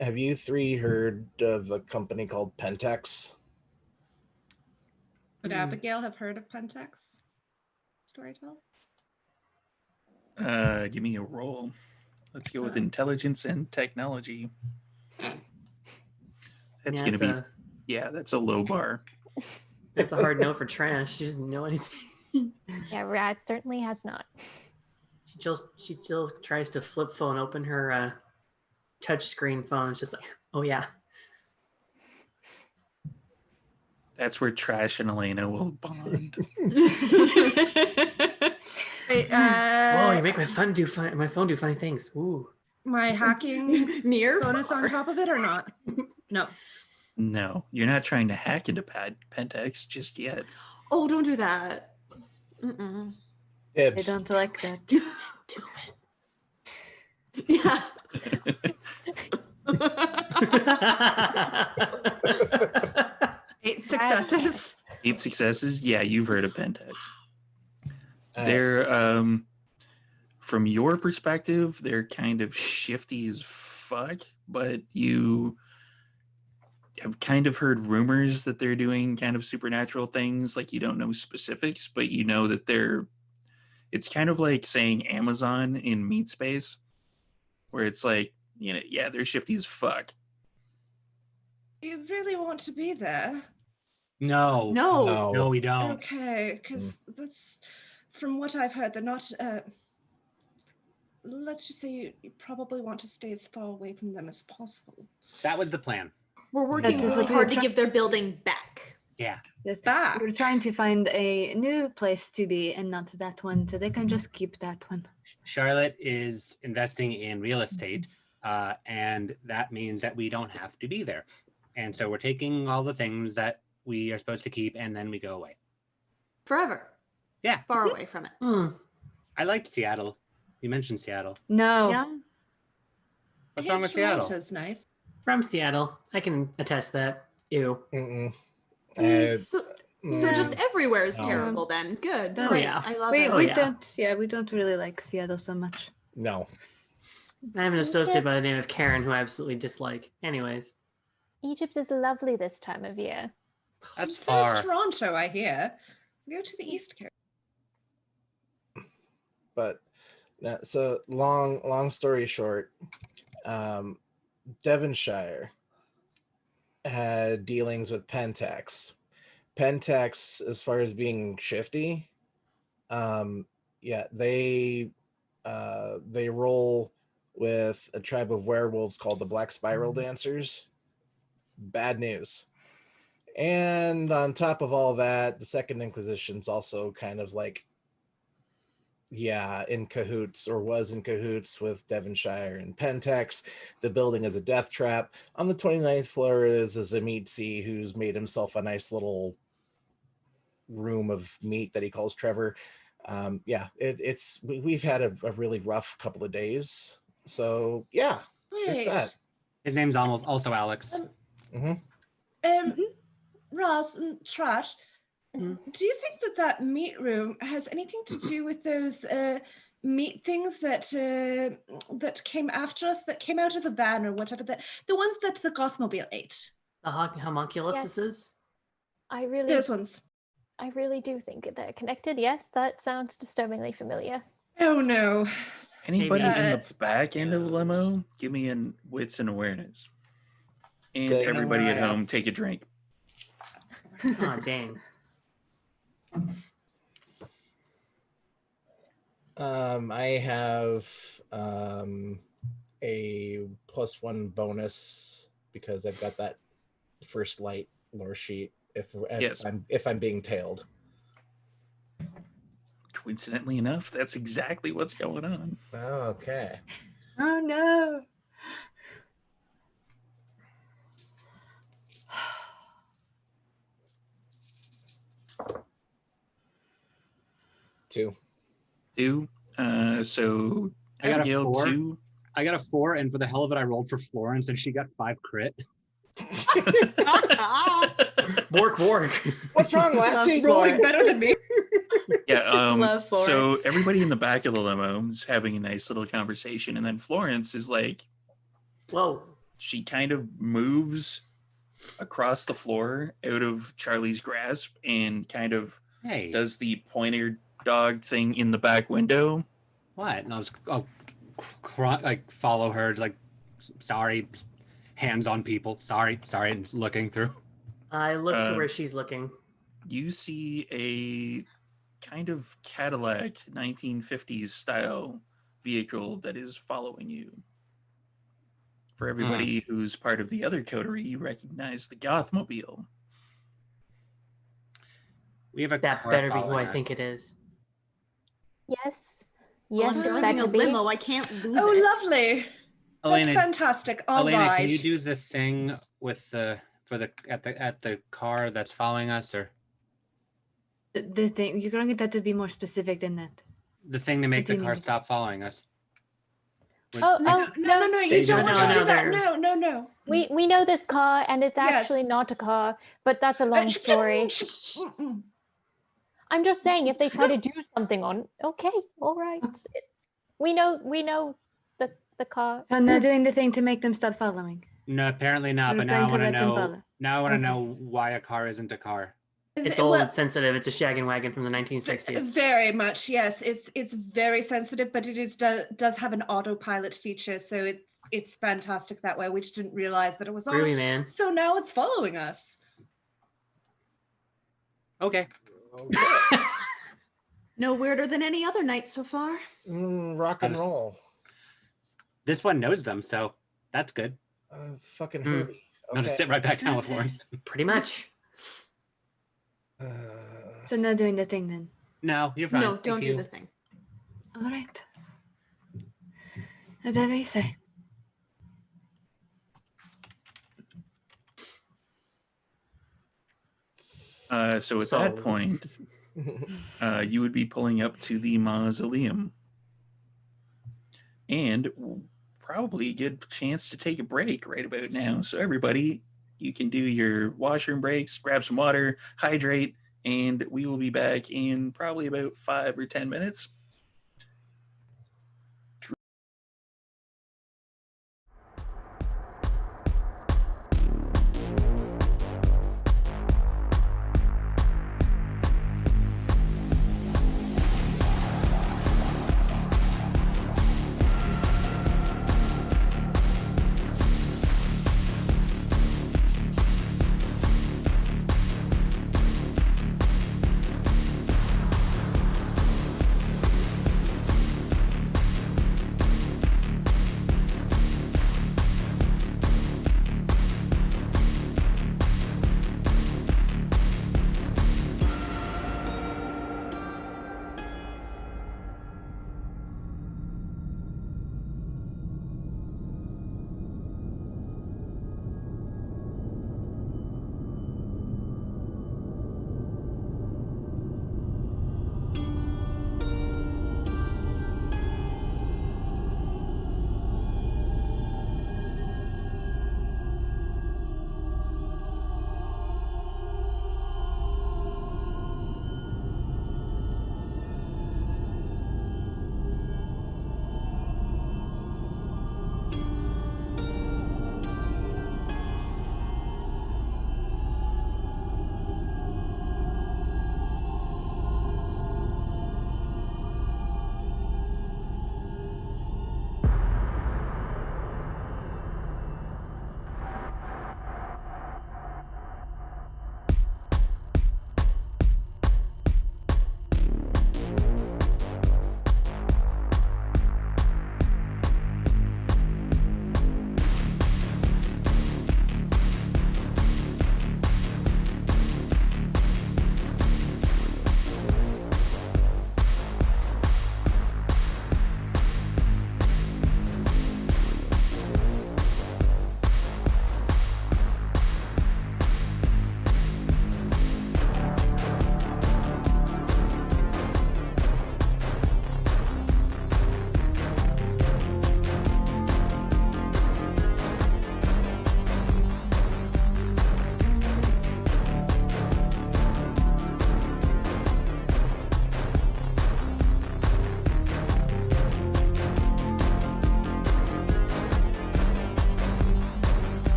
have you three heard of a company called Pentex? Would Mm. Abigail have heard of Pentex? Storytell? Give me a roll. Let's go with Oh. intelligence and technology. That's Yeah, gonna be that's a low bar. That's a hard no for trash. She doesn't know anything. Yeah, Raz certainly has not. She still tries to flip phone open her touch screen phone. It's just like, oh yeah. That's where Trash and Elena will bond. Wait, Whoa, you make my phone do funny things. Ooh. my hacking Near. bonus on top of it or not? No. No, you're not trying to hack into Pentex just yet. Oh, don't do that. Mm-mm. I Dibs. don't like that. Do Yeah. it. 8 successes. 8 successes. Yeah, you've heard of Pentex. All right. They're from your perspective, they're kind of shifty as fuck, but you have kind of heard rumors that they're doing kind of supernatural things. Like, you don't know specifics, but you know that it's kind of like saying Amazon in meat space, where it's like, yeah, they're shifty as fuck. You really want to be there? No. No. No, we don't. Okay, because that's from what I've heard, they're not. Let's just say you probably want to stay as far away from them as possible. That was the plan. We're working That is really what we hard were to give their building back. Yeah. Yes, Back. we're trying to find a new place to be and not that one, so they can just keep that one. Charlotte is investing in real estate, and that means that we don't have to be there. And so we're taking all the things that we are supposed to keep, and then we go away. Forever. Yeah. Far away from it. Hmm. I liked Seattle. You mentioned Seattle. No. Yeah. What's wrong with Seattle? Toronto's nice. From Seattle. I can attest that. Ew. Mm-mm. So Mm. just everywhere is No. terrible then. Good. Oh, Great. yeah. I love We, it. we yeah. don't really like Seattle so much. No. I have an associate by the name Egypt. of Karen who I absolutely dislike. Anyways. Egypt is lovely this time of year. That's So far. is Toronto, I hear. Go to the East Coast. But so long story short, Devonshire had dealings with Pentex. Pentex, as far as being shifty, they roll with a tribe of werewolves called the Black Spiral Dancers. Bad news. And on top of all that, the Second Inquisition's also kind of like, in cahoots, or was in cahoots with Devonshire and Pentex. The building is a death trap. On the 29th floor is a Zamitsi who's made himself a nice little room of meat that he calls Trevor. We've had a really rough couple of days. So there's Wait. that. His name's almost also Alex. Ross and Trash, Mhm. do you think that meat room has anything to do with those meat things that came after us, that came out of the van or whatever, the ones that the Gothmobile ate? The homunculuses? Yes. I really Those ones. do think that they're connected. Yes, that sounds disturbingly familiar. Oh no. Anybody Maybe. in the It's back end of the bad limo, news. give me an wits and awareness. And Say no everybody more, at I home, take a drink. Oh, dang. I have a +1 bonus because I've got that first light lore sheet. Yes. If I'm being tailed. Coincidentally enough, that's exactly what's going on. Okay. Oh no. 2. 2. So I got a Abigail 4. 2. I got a 4, and for the hell of it, I rolled for Florence, and she got 5 crit. Work. What's wrong, Lassie? Rolling better than me. Yeah. Love So Florence. everybody in the back of the limo is having a nice little conversation, and then Florence is like, Whoa. she kind of moves across the floor out of Charlie's grasp and kind of Hey, does the pointer dog thing in the back window. what? And I'll like follow her, like, sorry, hands on people. Sorry, and looking through. I look to where she's looking. You see a kind of Cadillac 1950s style vehicle that is following you. For everybody who's part of the other coterie, you recognize the Gothmobile. We have a That car better be who following I us. think it is. Yes. Well, Yes, I'm it driving a better be. limo. I can't lose it. Oh, lovely. Elena, That's fantastic. All Elena, right. can you do the thing with the at the car that's following us, or The thing, you're going to get that to be more specific than that. the thing to make do the you car mean? stop following us? Oh, No, no. you They don't don't want know. to do that. No, No. We know this car, and it's actually Yes. not a car, but that's a long story. Mm-mm. I'm just saying, if they try to do something on, okay, all right. We know the car. So I'm not doing the thing to make them stop following. No, apparently not. We're But now I going to want to let them know. follow. Now I want to Okay. know why a car isn't a car. It's Well, old, sensitive. It's a shaggin' wagon from the 1960s. Very much, yes. It's very sensitive, but it does have an autopilot feature, so it's fantastic that way. We just didn't realize that it was on. Groovy, man. So now it's following us. Okay. No weirder than any other night so far. Rock and roll. This one knows them, so that's good. It's fucking Hmm. Herbie. I'll just sit right back down with Florence. Pretty much. So not doing the thing then. No, you're fine. No, Thank don't do you. the thing. All right. Whatever you say. So at that So- point, you would be pulling up to the mausoleum and probably get a chance to take a break right about now. So everybody, you can do your washroom breaks, grab some water, hydrate, and we will be back in probably about 5 or 10 minutes.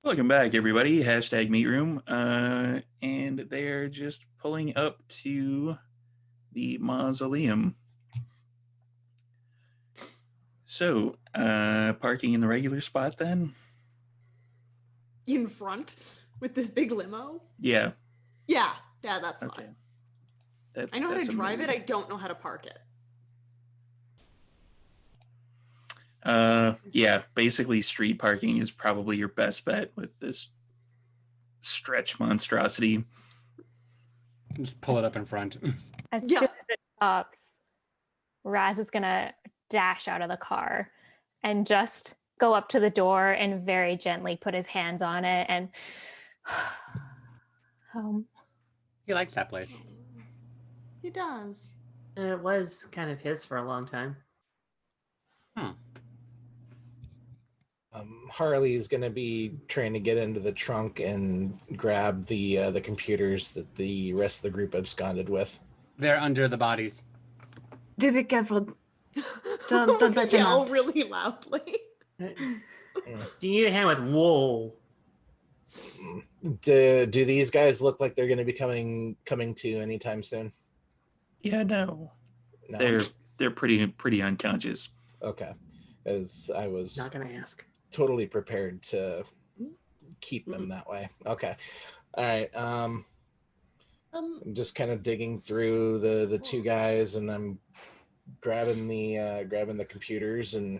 Welcome back, everybody. Hashtag meet room. And they're just pulling up to the mausoleum. So, parking in the regular spot then? In front with this big limo? Yeah. Yeah, that's Okay. fine. I know how to drive it. I don't know how to park it. Yeah, basically street parking is probably your best bet with this stretch monstrosity. Just pull it up in front. As Yeah. soon as it stops, Raz is gonna dash out of the car and just go up to the door and very gently put his hands on it and He likes that place. He does. It was kind of his for a long time. Harley's going to be trying to get into the trunk and grab the computers that the rest of the group absconded with. They're under the bodies. Do be careful. Don't let them Yell out. really loudly. Do you need a hand with whoa? Do these guys look like they're going to be coming to anytime soon? Yeah, no. No. They're pretty unconscious. Okay. As I was Not gonna ask. totally prepared to keep them that way. Okay. All right. I'm just kind of digging through the two guys, and I'm grabbing the computers and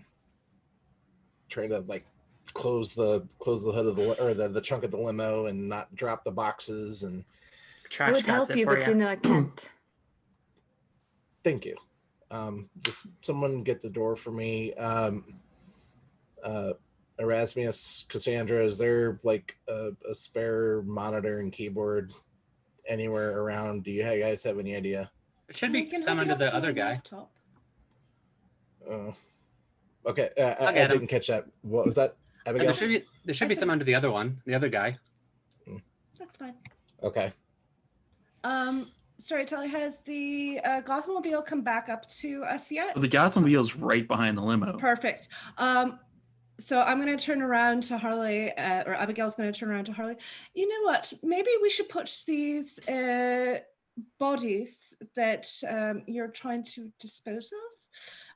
trying to like close the hood of the trunk of the limo and not drop the boxes. And I Trash would help you, but you know I can't. thank you. Just someone get the door for me. Erasmus, Cassandra, is there like a spare monitor and keyboard anywhere around? Do you guys have any idea? It should be some under the other guy. Okay, I didn't catch that. What was that, Abigail? There should be some under the other one, the other guy. That's fine. Okay. Storyteller, has the Gothamobile come back up to us yet? Well, the Gothammobile's right behind the limo. Perfect. So I'm going to turn around to Harley, or Abigail's going to turn around to Harley. You know what? Maybe we should put these bodies that you're trying to dispose of.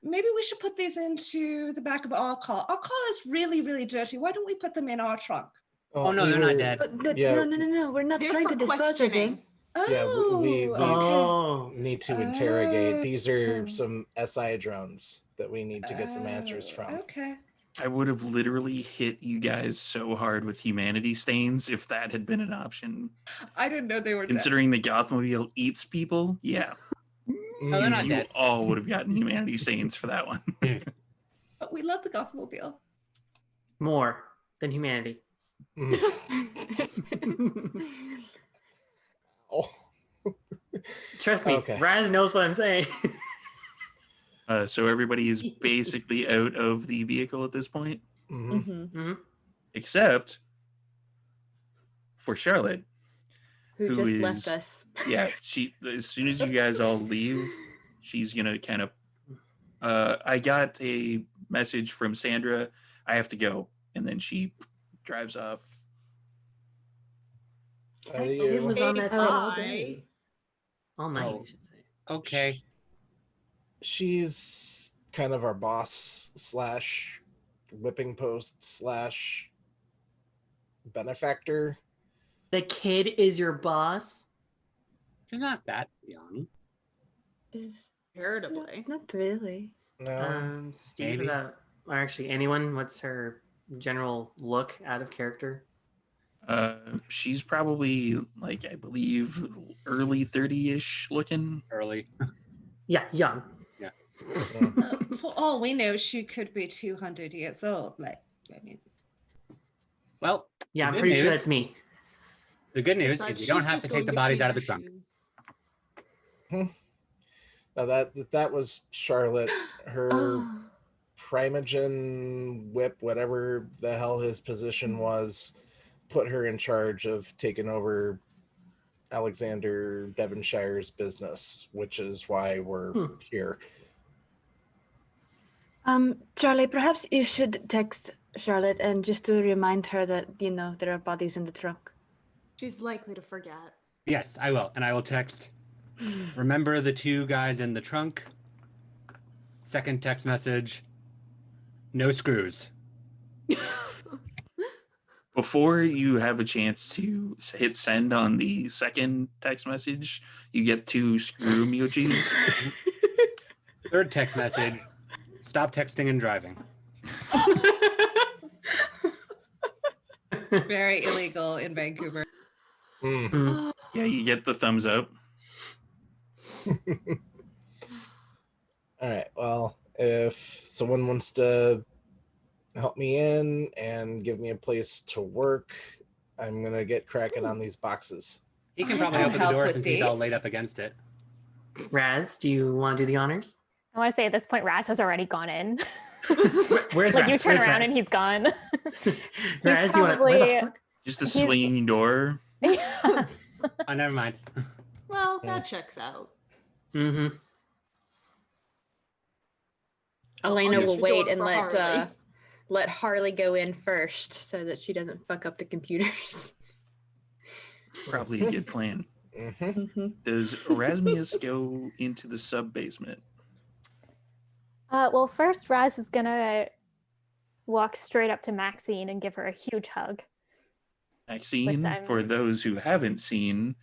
Maybe we should put these into the back of our car. Our car is really, really dirty. Why don't we put them in our trunk? Oh no, they're not dead. Yeah. No. We're not They're trying for to dispose of questioning. them. Yeah, we Oh, need to interrogate. These are Okay. some SI drones that we need to get some answers from. Okay. I would have literally hit you guys so hard with humanity stains if that had been an option. I didn't know they were dead. Considering the Gothamobile eats people, yeah. No, they're not You dead. all would have gotten humanity stains for that one. But we love the Gothamobile. more than humanity. Oh. Trust me, Okay. Raz knows what I'm saying. So everybody is basically out of the vehicle at this point, Mm-hmm. except for Charlotte. Who Who just is- left us? Yeah, she. As soon as you guys all leave, she's gonna kind of. I got a message from Sandra. I have to go, and then she drives off. It was on that phone all Bye. day. All night, Oh. you should say. Okay. She's kind of our boss slash whipping post slash benefactor. The kid is your boss? She's not that young. Comparatively. Not really. No. Steve, Maybe. or actually anyone, what's her general look out of character? She's probably like I believe early 30-ish looking. Early. Yeah, young. For all we know, she could be 200 years old. Like, I mean, Well, Yeah, I'm good pretty sure news- that's me. The good news Besides, is you don't she's have just to going take the bodies clean out of the her trunk. shoes. Now that was Charlotte. Her Oh. Primogen whip, whatever the hell his position was, put her in charge of taking over Alexander Devonshire's business, which is why we're here. Charlie, perhaps you should text Charlotte and just to remind her that, there are bodies in the trunk. She's likely to forget. Yes, I will. And I will text. Remember the 2 guys in the trunk? Second text message. No screws. Before you have a chance to hit send on the second text message, you get 2 screw emojis. Third text message. Stop texting and driving. Very illegal in Vancouver. Yeah, you get the thumbs up. All right. Well, if someone wants to help me in and give me a place to work, I'm gonna get cracking on these boxes. He can I probably can open the help door with since he's all these. laid up against it. Raz, do you want to do the honors? I want to say at this point, Raz has already gone in. Where's like Raz? you turn Where's around Raz? and he's gone. Raz, do you want? Where the probably- fuck? Just a He's- swinging door. Yeah. Oh, never mind. Well, that checks out. Mm-hmm. Elena use will the wait door and for Harley. let Harley go in first so that she doesn't fuck up the computers. Probably a good plan. Mm-hmm. Does Erasmus go into the sub basement? Well, first, Raz is gonna walk straight up to Maxine and give her a huge hug. Maxine, I'm- for those who haven't seen,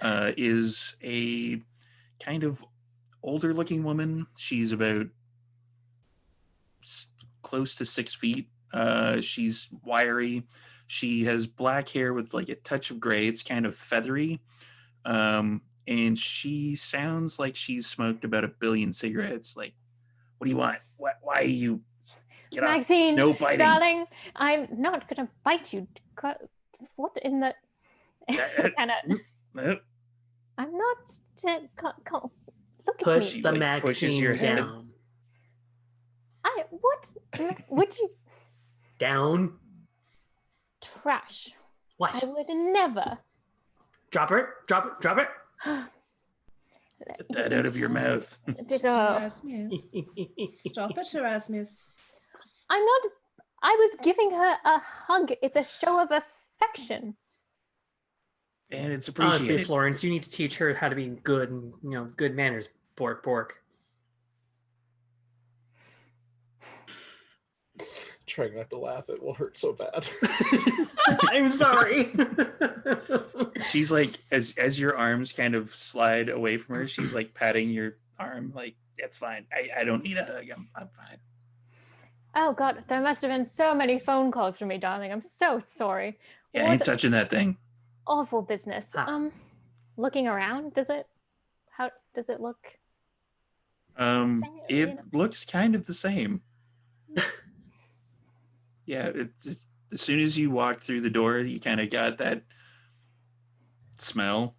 is a kind of older looking woman. She's about close to 6 feet. She's wiry. She has black hair with like a touch of gray. It's kind of feathery. And she sounds like she's smoked about 1 billion cigarettes. Like, what do you want? Why are you? Get off. Maxine, No biting. darling, I'm not gonna bite you. What in the? kind of. Nope. I'm not. Look at Push me. the like, pushes your Maxine head. down. What? Would you Down. trash? What? I would never. Drop it. Drop it. Drop it. Get that out of your mouth. Erasmus. Stop it, Erasmus. I'm not. I was giving her a hug. It's a show of affection. And it's Honestly, appreciated. Florence, you need to teach her how to be good and good manners. Bork, bork. Trying not to laugh, it will hurt so bad. I'm sorry. She's like, as your arms kind of slide away from her, she's like patting your arm, like, it's fine. I don't need a hug. I'm fine. Oh God, there must have been so many phone calls from me, darling. I'm so sorry. Yeah, I ain't What touching that thing. awful business. Ah. Looking around, how does it look? It looks kind of the same. Yeah, it's as soon as you walk through the door, you kind of got that smell.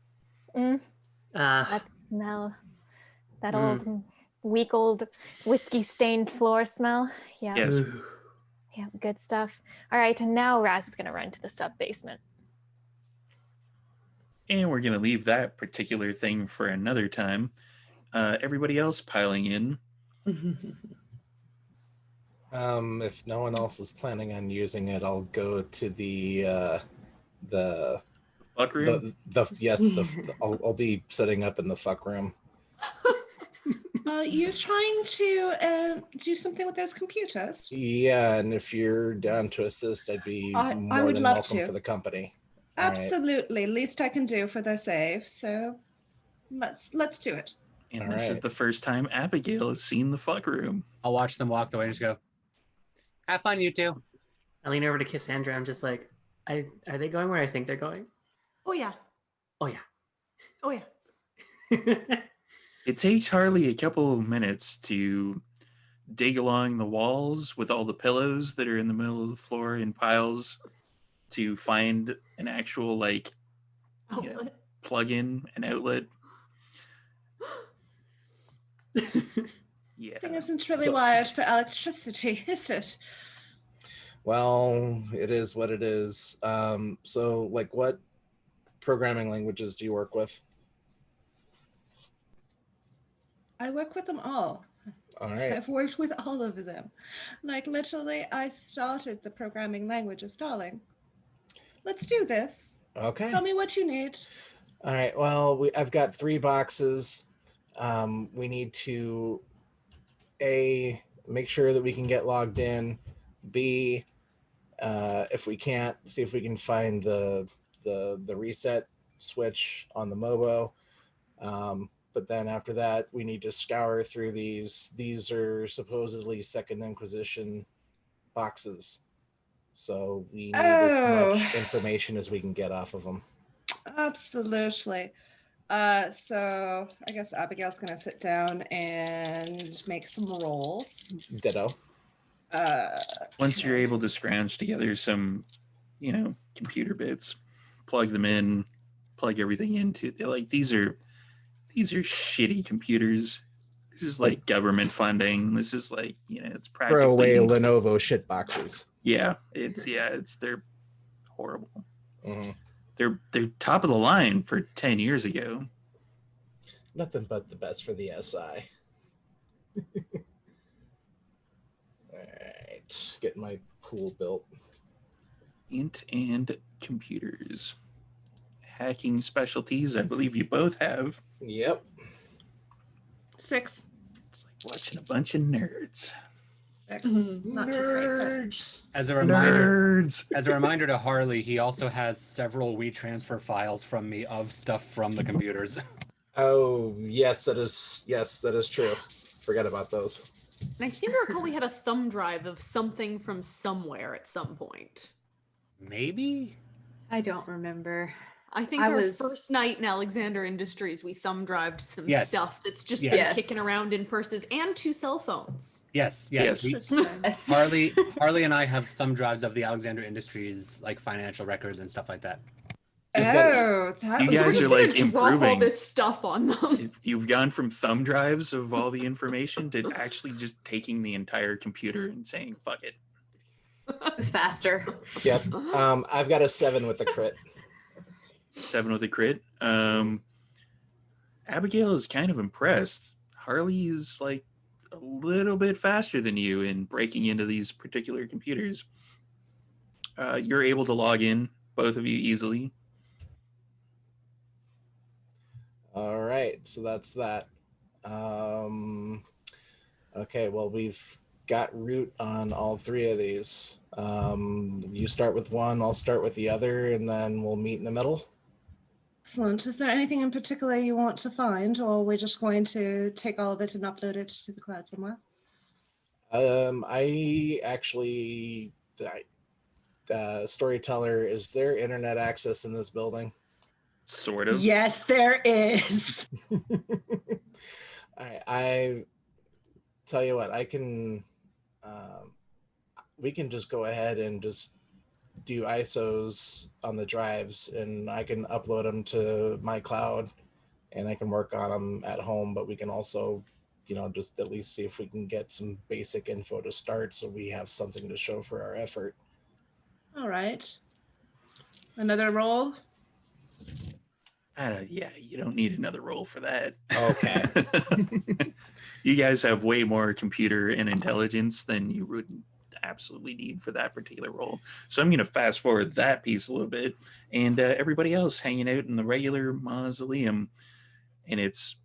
That smell, that old, weak old whiskey-stained floor smell. Yeah, Yes. yeah, good stuff. All right, and now Raz is gonna run to the sub-basement. And we're going to leave that particular thing for another time. Everybody else piling in. If no one else is planning on using it, I'll go to the Fuck room. I'll be setting up in the fuck room. You're trying to do something with those computers? Yeah, and if you're down to assist, I'd be I more would than love welcome to. for the company. All right. Absolutely. Least I can do for their save. So let's do it. And All this is right. the first time Abigail has seen the fuck room. I'll watch them walk away and just go, have fun, you two. I lean over to Cassandra. I'm just like, are they going where I think they're going? Oh yeah. Oh yeah. Oh yeah. It takes Harley a couple of minutes to dig along the walls with all the pillows that are in the middle of the floor in piles to find an actual like plug-in and outlet. Yeah. Thing isn't really So- wired for electricity, is it? Well, it is what it is. So, like, what programming languages do you work with? I work with them all. All right. I've worked with all of them. Like literally, I started the programming language as Starling. Let's do this. Okay. Tell me what you need. All right. Well, I've got 3 boxes. We need to A, make sure that we can get logged in. B, if we can't, see if we can find the reset switch on the Mobo. But then after that, we need to scour through these. These are supposedly Second Inquisition boxes. So we need as much information as we can get off of them. Absolutely. So I guess Abigail's gonna sit down and make some rolls. Ditto. Once you're able to scrounge together some, computer bits, plug them in, plug everything into, like, these are shitty computers. This is like government funding. This is like, it's practically Throwaway Lenovo shit boxes. Yeah, they're horrible. Mm-hmm. They're top of the line for 10 years ago. Nothing but the best for the SI. All right, getting my pool built. Int and computers. Hacking specialties, I believe you both have. Yep. 6. It's like watching a bunch of nerds. 6. Not too great, Nerds. As a Nerds. reminder to Harley, he also has several WeTransfer files from me of stuff from the computers. Oh, yes, that is true. Forgot about those. And I seem to recall we had a thumb drive of something from somewhere at some point. Maybe? I don't remember. I think I our was- first night in Alexander Industries, we thumb drived some Yes. stuff that's just Yes. been Yes. kicking around in purses and 2 cell phones. Yes. Yes. We- Interesting. Yes. Harley and I have thumb drives of the Alexander Industries, like financial records and stuff like that. Is that- Oh, that You was So we're guys just are, gonna like, drop all improving. this stuff on them. You've gone from thumb drives of all the information to actually just taking the entire computer and saying, fuck it. It was faster. Yep. I've got a 7 with the crit. 7 with a crit. Abigail is kind of impressed. Harley is like a little bit faster than you in breaking into these particular computers. You're able to log in, both of you, easily. All right, so that's that. Okay, well, we've got root on all 3 of these. You start with one, I'll start with the other, and then we'll meet in the middle. excellent. Is there anything in particular you want to find, or we're just going to take all of it and upload it to the cloud somewhere? I actually, storyteller, is there internet access in this building? Sort of. Yes, there is. All right, I tell you what, I can, we can just go ahead and just do ISOs on the drives, and I can upload them to my cloud, and I can work on them at home. But we can also, just at least see if we can get some basic info to start, so we have something to show for our effort. All right. Another roll. Yeah, you don't need another roll for that. Okay. You guys have way more computer and intelligence than you would absolutely need for that particular role. So I'm going to fast forward that piece a little bit, and everybody else hanging out in the regular mausoleum, and its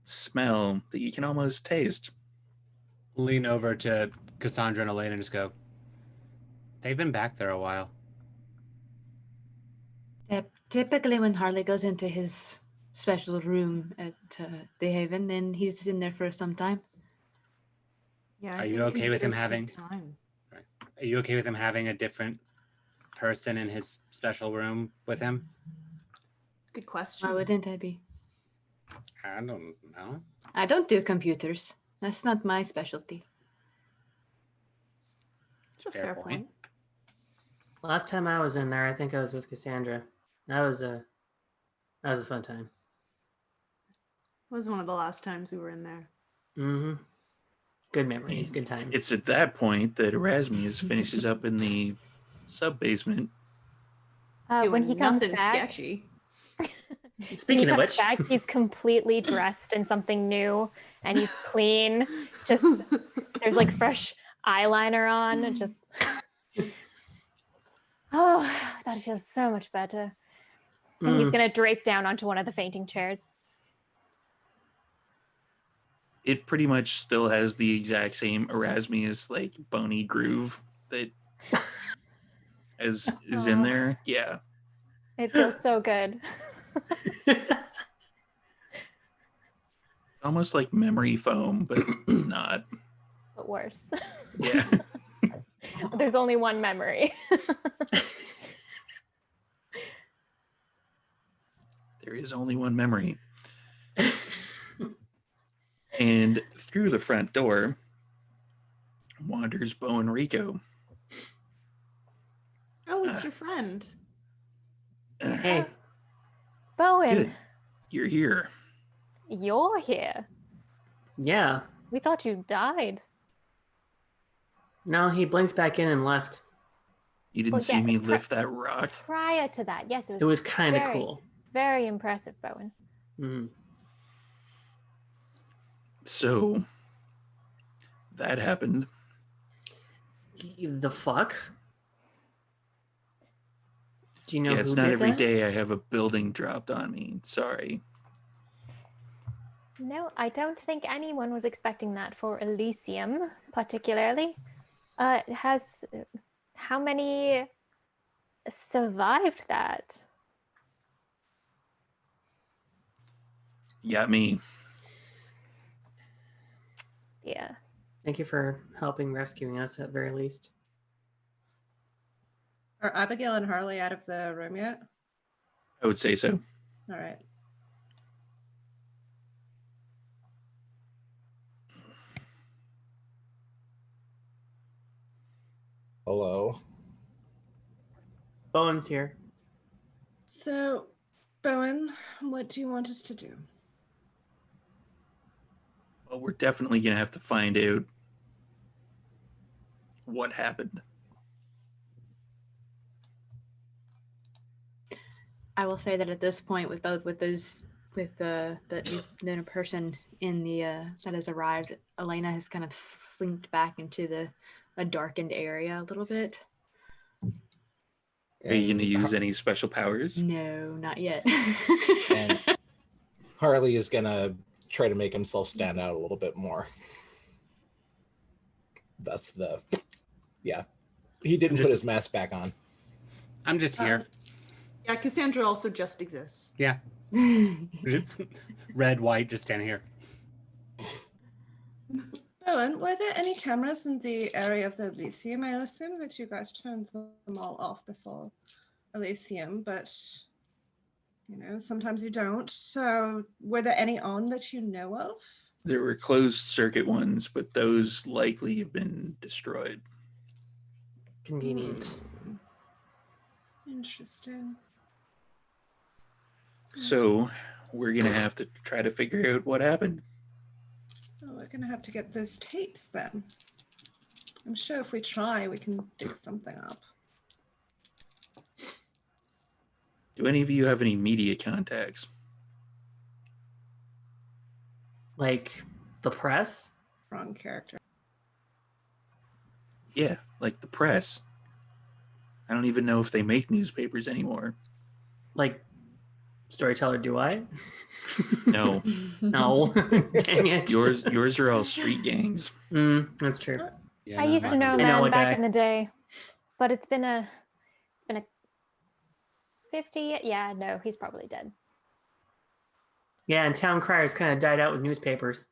smell that you can almost taste. Lean over to Cassandra and Elaine and just go, they've been back there a while. Typically, when Harley goes into his special room at the Haven, then he's in there for some time. Yeah. Are you okay with him having- Are you okay with him having a different person in his special room with him? Good question. Why wouldn't I be? I don't know. I don't do computers. That's not my specialty. It's a fair point. Last time I was in there, I think I was with Cassandra. That was a fun time. It was one of the last times we were in there. Mm-hmm. Good memories, good times. It's at that point that Erasmus finishes up in the sub-basement. When he comes nothing back, sketchy. Speaking of when he which, comes back, he's completely dressed in something new, and he's clean. Just there's like fresh eyeliner on. And just that feels so much better. And he's gonna drape down onto one of the fainting chairs. It pretty much still has the exact same Erasmus like bony groove that is in there. Yeah. It feels so good. Almost like memory foam, but not. But worse. Yeah. There's only one memory. There is only one memory. And through the front door wanders Bo and Rico. Oh, it's your friend. Hey, Bowen, Good. You're here. you're here. yeah. We thought you died. No, he blinked back in and left. You didn't Well, see yeah, me lift that rock. Prior to that, yes, It was kind of very, cool. Very impressive, Bowen. Mhm. So that happened. The fuck? Do you know Yeah, who it's not did every that? day I have a building dropped on me. Sorry. No, I don't think anyone was expecting that for Elysium, particularly. How many survived that? You got me. Yeah. Thank you for helping rescuing us at very least. Are Abigail and Harley out of the room yet? I would say so. All right. Hello. Bowen's here. So, Bowen, what do you want us to do? Well, we're definitely going to have to find out what happened. I will say that at this point, with the person in the that has arrived, Elena has kind of slinked back into a darkened area a little bit. Are you going to And use any special powers? No, not yet. and Harley is gonna try to make himself stand out a little bit more. That's he didn't put his mask back on. I'm just here. Yeah, Cassandra also just exists. Yeah. Red, white, just standing here. Bowen, were there any cameras in the area of the Elysium? I assume that you guys turned them all off before Elysium, but sometimes you don't. So were there any on that you know of? There were closed circuit ones, but those likely have been destroyed. Convenient. Interesting. So we're going to have to try to figure out what happened. Well, we're going to have to get those tapes then. I'm sure if we try, we can dig something up. Do any of you have any media contacts? Like the press? Wrong character. Yeah, like the press. I don't even know if they make newspapers anymore. Like storyteller, do I? No. No. Dang it. Yours are all street gangs. That's true. Yeah, I no, used to mine know a was- I know man a back guy. in the day, but it's been a 50. Yeah, no, he's probably dead. Yeah, and town criers kind of died out with newspapers.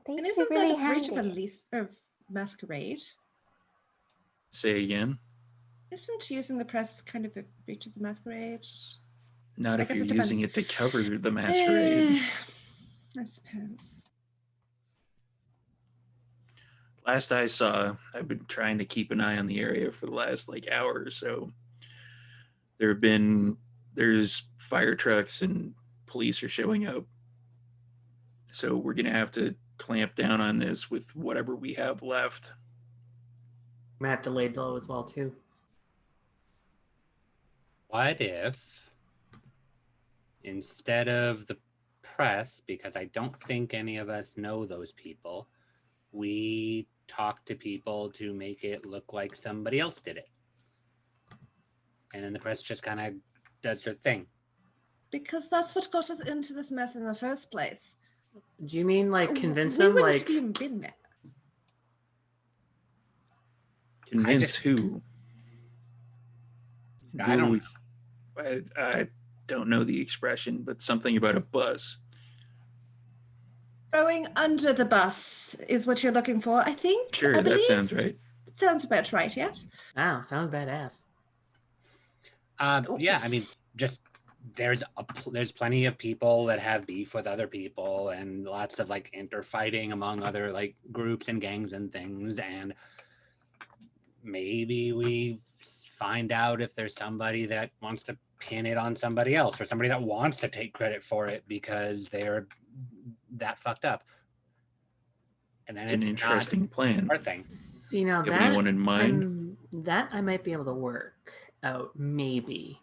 They And used to isn't be really that a breach handy. of Masquerade? Say again. Isn't using the press kind of a breach of the Masquerade? Not I if guess you're it depends. using it to cover the masquerade. I suppose. Last I saw, I've been trying to keep an eye on the area for the last hour or so. There's fire trucks and police are showing up. So we're going to have to clamp down on this with whatever we have left. I have to lay low as well too. What if instead of the press, because I don't think any of us know those people, we talk to people to make it look like somebody else did it. And then the press just kind of does their thing. Because that's what got us into this mess in the first place. Do you mean like convince we them? wouldn't Like have even been there. Convince who? I don't I don't know the expression, but something about a bus. Throwing under the bus is what you're looking for, I think. Sure, I that believe. sounds right. That sounds about right, yes? wow, sounds badass. Yeah, I mean, just there's plenty of people that have beef with other people, and lots of like interfighting among other like groups and gangs and things, and maybe we find out if there's somebody that wants to pin it on somebody else, or somebody that wants to take credit for it because they're that fucked up. And then It's an interesting plan. our thing. See, now You have anyone in mind? that I might be able to work out, maybe.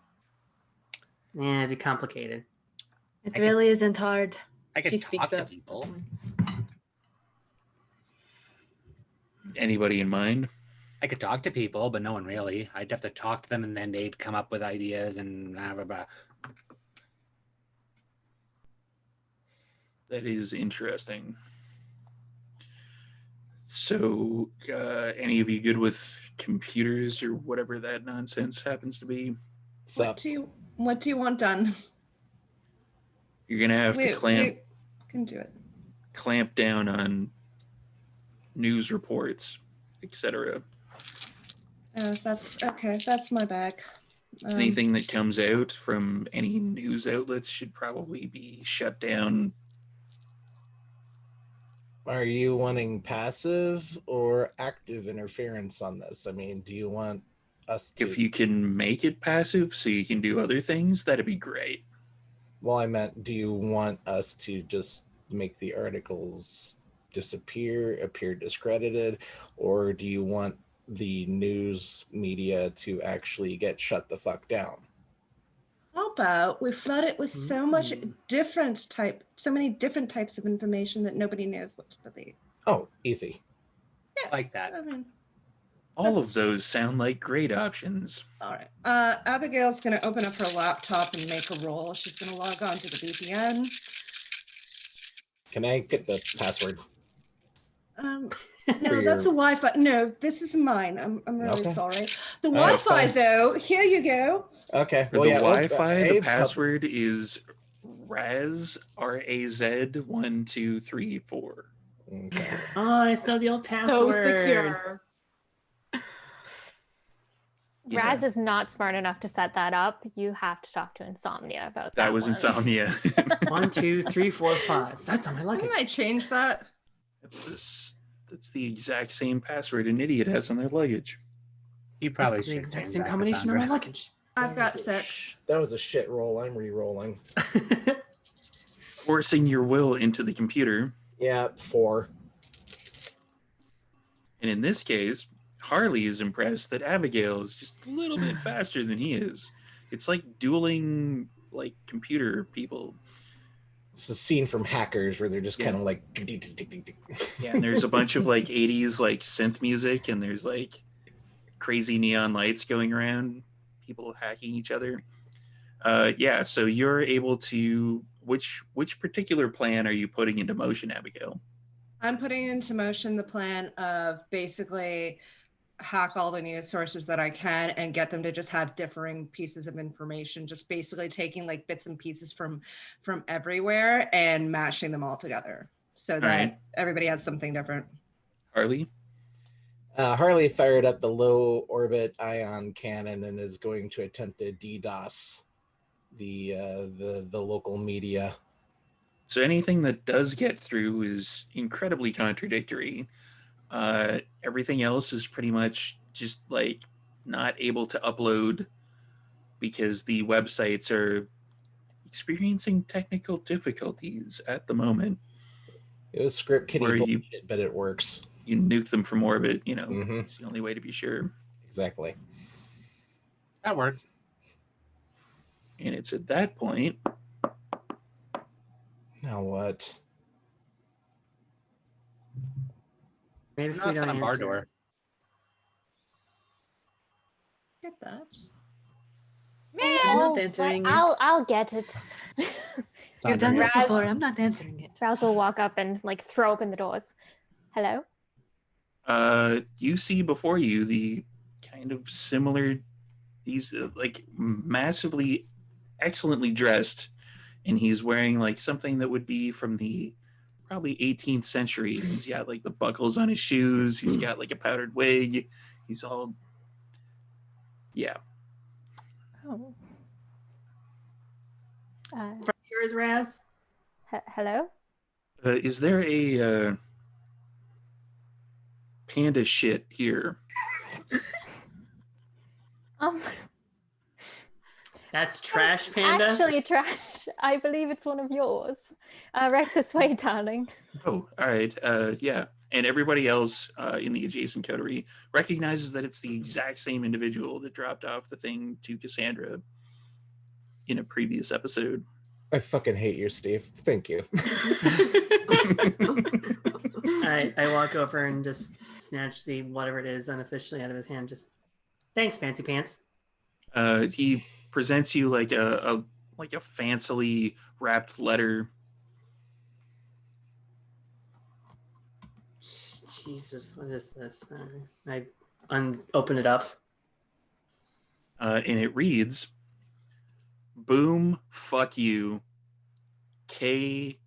Yeah, it'd be complicated. It really isn't hard. I could She talk speaks to up. people. Anybody in mind? I could talk to people, but no one really. I'd have to talk to them, and then they'd come up with ideas and blah, blah, blah. That is interesting. So, any of you good with computers or whatever that nonsense happens to be? What do you want done? You're gonna have to We can do it. clamp down on news reports, etc. That's okay. That's my bag. Anything that comes out from any news outlets should probably be shut down. Are you wanting passive or active interference on this? I mean, do you want us to... If you can make it passive so you can do other things, that'd be great. Well, I meant, do you want us to just make the articles disappear, appear discredited, or do you want the news media to actually get shut the fuck down? How about we flood it with so many different types of information that nobody knows what to believe. Oh, easy. Yeah, Like that. I mean, All of those sound like great options. all right. Abigail's going to open up her laptop and make a roll. She's going to log on to the VPN. Can I get the password? No, that's the Wi-Fi. No, this is mine. I'm really Okay. sorry. The Wi-Fi, fine. though. Here you go. Okay. For Well, the yeah, Wi-Fi, the Abe, password is Raz, R-A-Z, 1, 2, 3, 4. Okay. Oh, I still have the old password. So secure. Yeah. Raz is not smart enough to set that up. You have to talk to Insomnia about that. That was one. Insomnia. 1, 2, 3, 4, 5. That's on my luggage. Didn't I change that? That's the exact same password an idiot has on their luggage. You probably The should exact change same that, combination on my Cassandra. luggage. I've got 6. That was a shit roll. I'm re-rolling. Forcing your will into the computer. Yeah, 4. And in this case, Harley is impressed that Abigail is just a little bit faster than he is. It's like dueling like computer people. It's a scene from Hackers where they're just kind of like... Yeah, and there's a bunch of like 80s like synth music, and there's like crazy neon lights going around, people hacking each other. Yeah, so you're able to... Which particular plan are you putting into motion, Abigail? I'm putting into motion the plan of basically hack all the news sources that I can and get them to just have differing pieces of information, just basically taking like bits and pieces from everywhere and mashing them all together so that everybody has something different. Harley? Harley fired up the low orbit ion cannon and is going to attempt to DDoS the local media. So anything that does get through is incredibly contradictory. Everything else is pretty much just like not able to upload because the websites are experiencing technical difficulties at the moment. It was script kiddie Where bullshit, but it works. You nuke them from orbit, you know, Mhm. It's the only way to be sure. Exactly. That works. And it's at that point Now what? Maybe if No, we it's don't on a bar answer. door. Get that. I'm not Oh, answering it. I'll get it. It's You've under done here. this before. I'm not answering it. Rouse will walk up and like throw open the doors. Hello? You see before you the kind of similar. He's like massively, excellently dressed, and he's wearing like something that would be from the probably 18th century. He's got like the buckles on his shoes. He's got like a powdered wig. He's all, yeah. Oh. From here is Raz. Hello? Is there a panda shit here? That's Trash Panda. Actually, Trash. I believe it's one of yours. Right this way, darling. Oh, all right. Yeah. And everybody else in the adjacent coterie recognizes that it's the exact same individual that dropped off the thing to Cassandra in a previous episode. I fucking hate you, Steve. Thank you. I walk over and just snatch the whatever it is unofficially out of his hand. Just thanks, Fancy Pants. He presents you like a fancily wrapped letter. Jesus, what is this? I open it up. And it reads, "Boom, fuck you, KEJ."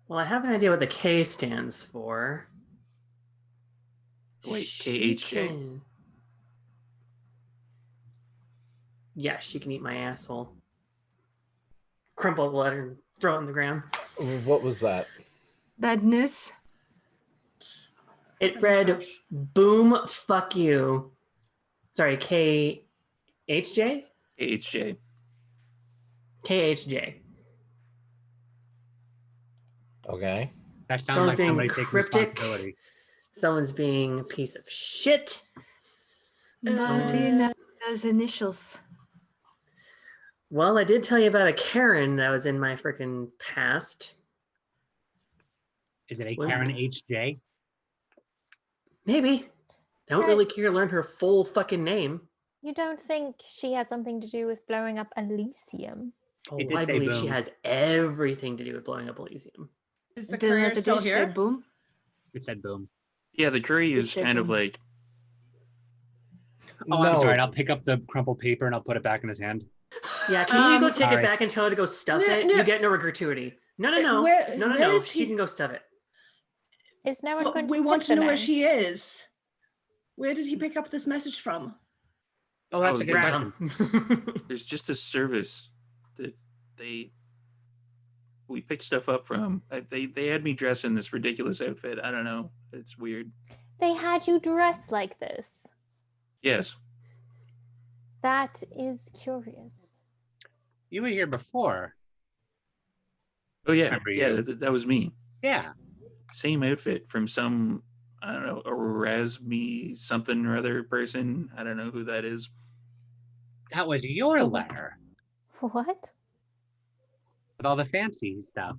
Well, I have an idea what the K stands for. Wait, She KHJ. can- Yeah, she can eat my asshole. Crumple the letter and throw it on the ground. What was that? Badness. It read, "Boom, fuck you." Sorry, KHJ? KHJ. KHJ. Okay. That sounds Someone's like being somebody taking cryptic. responsibility. Someone's being a piece of shit. How do you know those initials? Well, I did tell you about a Karen that was in my freaking past. Is it a Well- Karen HJ? Maybe. I don't Okay. really care to learn her full fucking name. You don't think she had something to do with blowing up Elysium? Oh, It did I say believe she boom. has everything to do with blowing up Elysium. Is the Doesn't courier have to still just say here? boom. It said boom. Yeah, the curry is said kind of boom. like, Oh, I'm No. sorry. I'll pick up the crumpled paper and I'll put it back in his hand. Yeah, can you go take Sorry. it back and tell her to go stuff No, it? no. You get no gratuity. No. Where No. is She he? can go stuff it. Is no one But going we to want tip to the know where man? she is. Where did he pick up this message from? Oh, that's Oh, a good question. Random. there's just a service that we pick stuff up from. They had me dress in this ridiculous outfit. I don't know. It's weird. They had you dressed like this. Yes. That is curious. You were here before. Oh yeah. Remember Yeah, you. that was me. Yeah. Same outfit from some, I don't know, Erasmi something or other person. I don't know who that is. That was your letter What? with all the fancy stuff.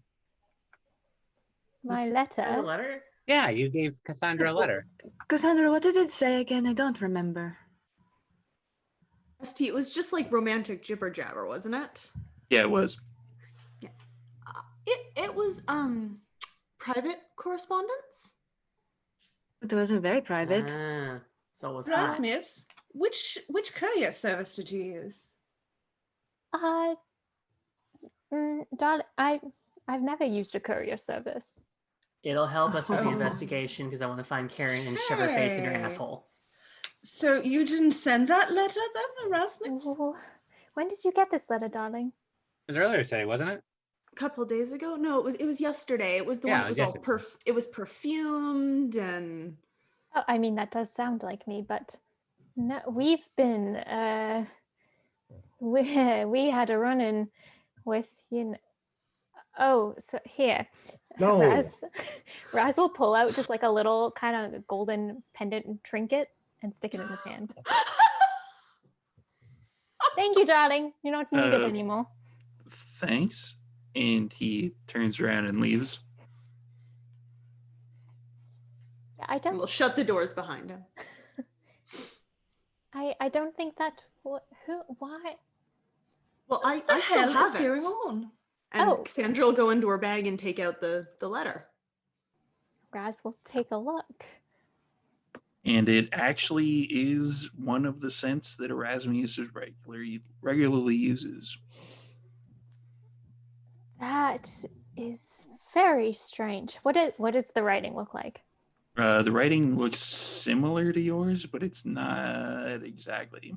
My There's a letter? letter? Yeah, you gave Cassandra a letter. Cassandra, what did it say again? I don't remember. ST, it was just like romantic jibber jabber, wasn't it? Yeah, it was. It was private correspondence. It wasn't very private. So it was Rasmus, which courier service did you use? Darling, I've never used a courier service. It'll help us with the Oh. investigation because I want to find Karen and shove her face in her Hey. asshole. So you didn't send that letter then, Erasmus? Oh, when did you get this letter, darling? It was earlier today, wasn't it? A couple days ago? No, it was yesterday. It was the Yeah, one that was it all was it was perfumed and Oh, I mean, that does sound like me, but no, we've been, we had a run-in with, oh, so here. No. Raz will pull out just like a little kind of golden pendant trinket and stick it in his hand. Thank you, darling. You're not needed anymore. Thanks. And he turns around and leaves. I don't. We'll shut the doors behind him. I don't think that. Why? Well, What I the still hell have is it. going on? And Oh. Cassandra will go into her bag and take out the letter. Raz will take a look. And it actually is one of the scents that Erasmus regularly uses. That is very strange. What does the writing look like? The writing looks similar to yours, but it's not exactly.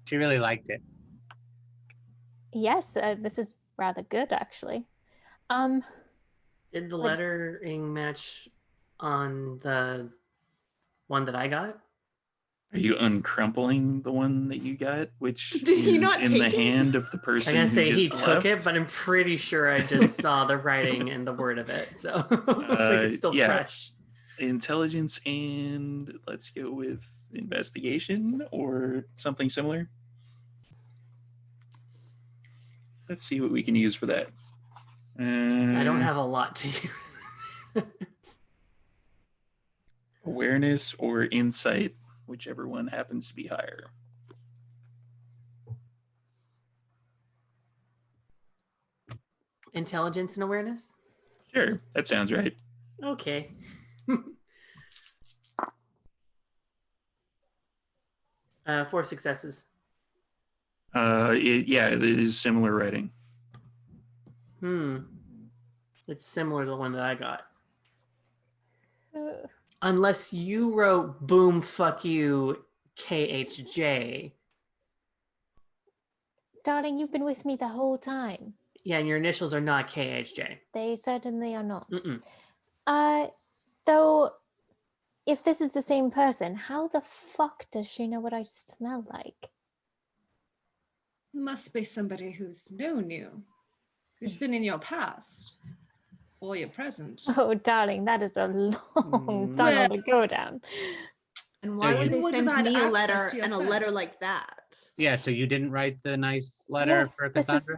She really liked it. Yes, this is rather good, actually. Did the But- lettering match on the one that I got? Are you uncrumpling the one that you got, which Did he is not in the take it? hand of the I person gotta who say just he left? took it, but I'm pretty sure I just saw the writing and the word of it, so looks like it's still yeah. fresh. Intelligence and let's go with investigation or something similar. Let's see what we can use for that. I don't have a lot to use. Awareness or insight, whichever one happens to be higher. Intelligence and awareness? Sure, that sounds right. Okay. 4 successes. It is similar writing. It's similar to the one that I got. Uh, Unless you wrote boom, fuck you, KHJ. Darling, you've been with me the whole time. Yeah, and your initials are not KHJ. They certainly are not. Mm-mm. Though, if this is the same person, how the fuck does she know what I smell like? Must be somebody who's known you, who's been in your past or your present. Oh, darling, that is a long tunnel to go down. And So why you would they would send have had me a access letter to your and a scent. letter like that? Yeah, so you didn't write the nice letter for Cassandra?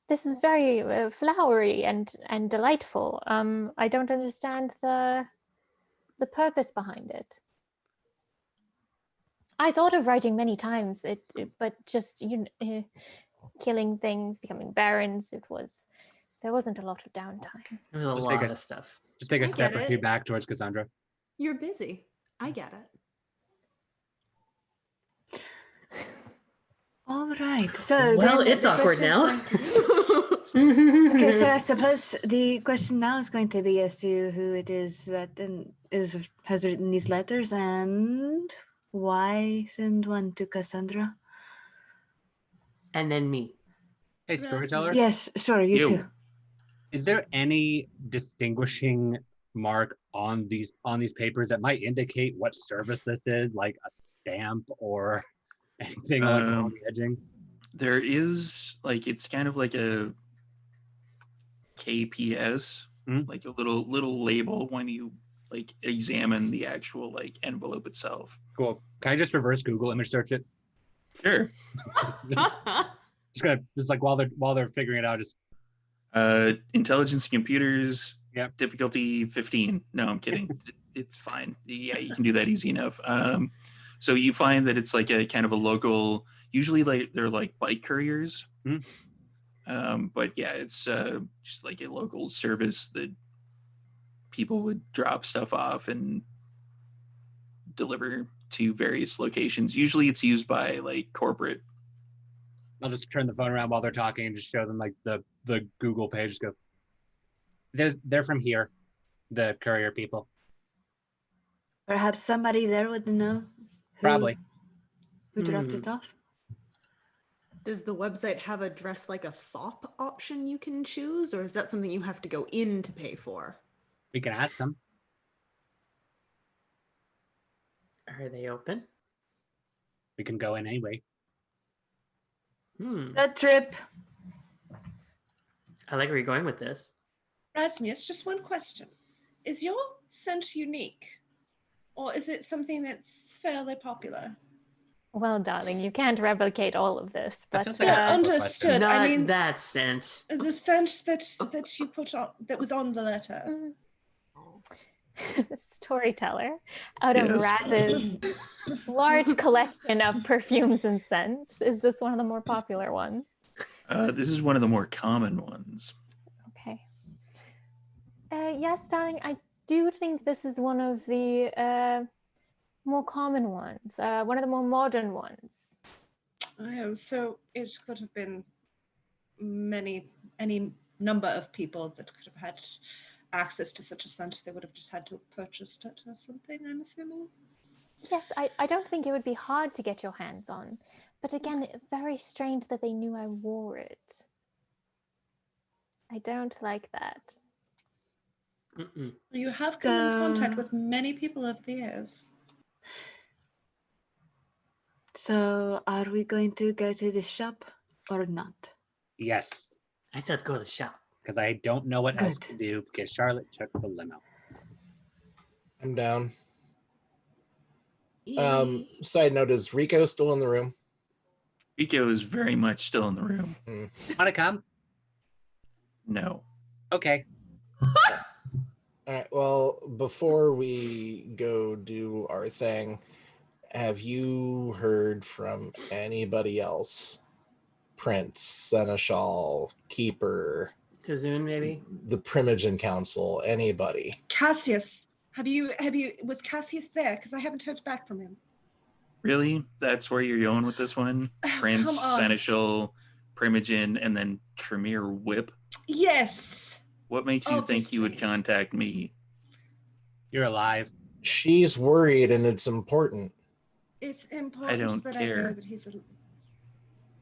This is very flowery and delightful. I don't understand the purpose behind it. I thought of writing many times, but just killing things, becoming barons. There wasn't a lot of downtime. It was a Just lot take of stuff. Just take a I step get or two it. back towards Cassandra. You're busy. I get it. All right. So Well, then it's the awkward question's now. going to be- Okay, so I suppose the question now is going to be as to who it is that has written these letters and why send one to Cassandra. And then me. Hey, storyteller. Yes, sorry, you Yo. too. Is there any distinguishing mark on these papers that might indicate what service this is, like a stamp or anything like on the edging? There is it's kind of like a KPS, like a little label when you examine the actual envelope itself. Cool. Can I just reverse Google image search it? Sure. Just while they're figuring it out, just Intelligence and computers. Yep. Difficulty 15. No, I'm kidding. It's fine. Yeah, you can do that easy enough. So you find that it's like a kind of a local. Usually, they're like bike couriers. But yeah, it's just like a local service that people would drop stuff off and deliver to various locations. Usually, it's used by corporate. I'll just turn the phone around while they're talking and just show them the Google page. Just go. They're from here, the courier people. Perhaps somebody there would know Probably. who dropped it off. Does the website have a dress like a fop option you can choose, or is that something you have to go in to pay for? We can ask them. Are they open? We can go in anyway. That trip. I like where you're going with this. Rasmus, just one question. Is your scent unique? Or is it something that's fairly popular? Well, darling, you can't replicate all of this, That but feels like a Apple understood. Not I mean, that scent. the scent that you put on, that was on the letter. storyteller, out of Yes. Raz's large collection of perfumes and scents, is this one of the more popular ones? This is one of the more common ones. Okay. Yes, darling, I do think this is one of the more common ones, one of the more modern ones. Oh, so it could have been any number of people that could have had access to such a scent. They would have just had to have purchased it or something, I'm assuming. Yes, I don't think it would be hard to get your hands on. But again, very strange that they knew I wore it. I don't like that. Mm-mm. You have come in contact with many people over the years. So, are we going to go to the shop or not? Yes, I said go to the shop. because I don't know what else Good. to do because Charlotte took the limo. I'm down. Side note, is Rico still in the room? Rico is very much still in the room. Want to come? No. Okay. All right. Well, before we go do our thing, have you heard from anybody else? Prince, Seneschal, Keeper, Kazoon, maybe? the Primogen Council, anybody? Cassius, was Cassius there? Because I haven't heard back from him. Really? That's where you're going with this one? Prince, Come on. Seneschal, Primogen, and then Tremere Whip? Yes. What makes you think you would Obviously. contact me? You're alive. She's worried and it's important. It's important don't that I know care. that he's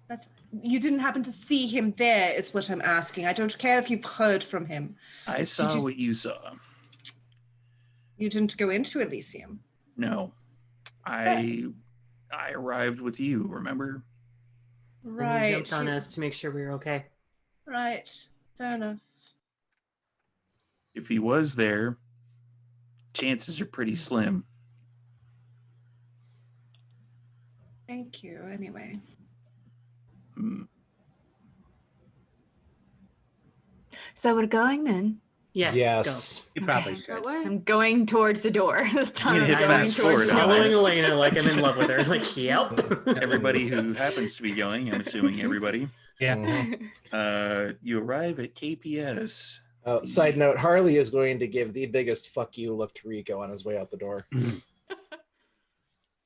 that's you didn't happen to see him there is what I'm asking. I don't care if you've heard from him. I saw you what you saw. You didn't go into Elysium. No. I arrived with you, remember? And Right. you jumped on us to make sure we were okay. Right. Fair enough. If he was there, chances are pretty slim. Thank you, anyway. Hmm. So we're going then. Yes, let's Yes. You probably Hands that should. way. I'm going towards the door this time. gonna I'm hit going fast towards forward the on door. that. Following Elena like I'm in love with her. It's like, yep. Everybody who happens to be going, I'm assuming everybody, Yeah. Mhm. you arrive at KPS. Side note, Harley is going to give the biggest fuck you look to Rico on his way out the door.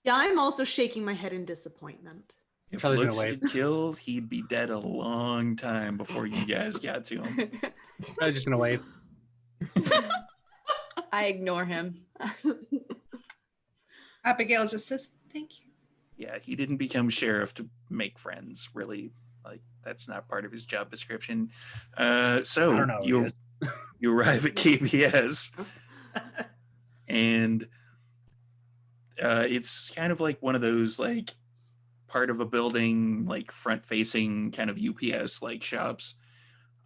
Yeah, I'm also shaking my head in disappointment. If Charlie's gonna looks wave. had killed, he'd be dead a long time before you guys got to him. I was just gonna wave. I ignore him. Abigail just says, thank you. Yeah, he didn't become sheriff to make friends, really. Like, that's not part of his job description. So I don't know. you arrive at KPS, and it's kind of like one of those, like, part of a building, like, front-facing kind of UPS like shops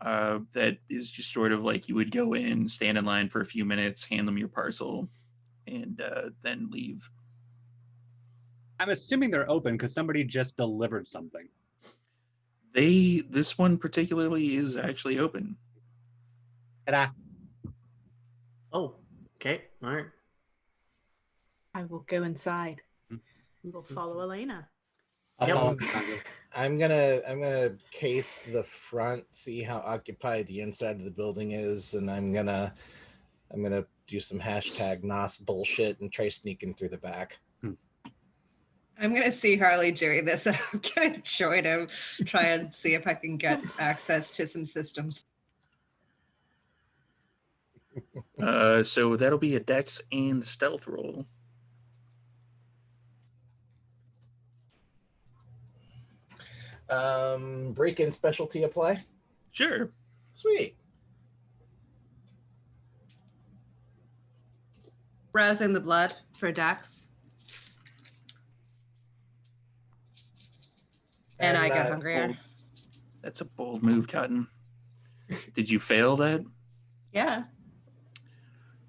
that is just sort of like you would go in, stand in line for a few minutes, hand them your parcel, and then leave. I'm assuming they're open because somebody just delivered something. This one particularly is actually open. Ta-da. Oh, okay. All right. I will go inside. We'll follow Elena. I'll Yep. follow Cassandra. I'm gonna case the front, see how occupied the inside of the building is, and I'm gonna do some hashtag NOS bullshit and try sneaking through the back. I'm going to see Harley doing this, and I'm going to join him, try and see if I can get access to some systems. So that'll be a dex and stealth roll. Break-in specialty apply. Sure. Sweet. Rousing the blood for Dax. And I get hungrier. bold. That's a bold move, Cotton. Did you fail that? Yeah.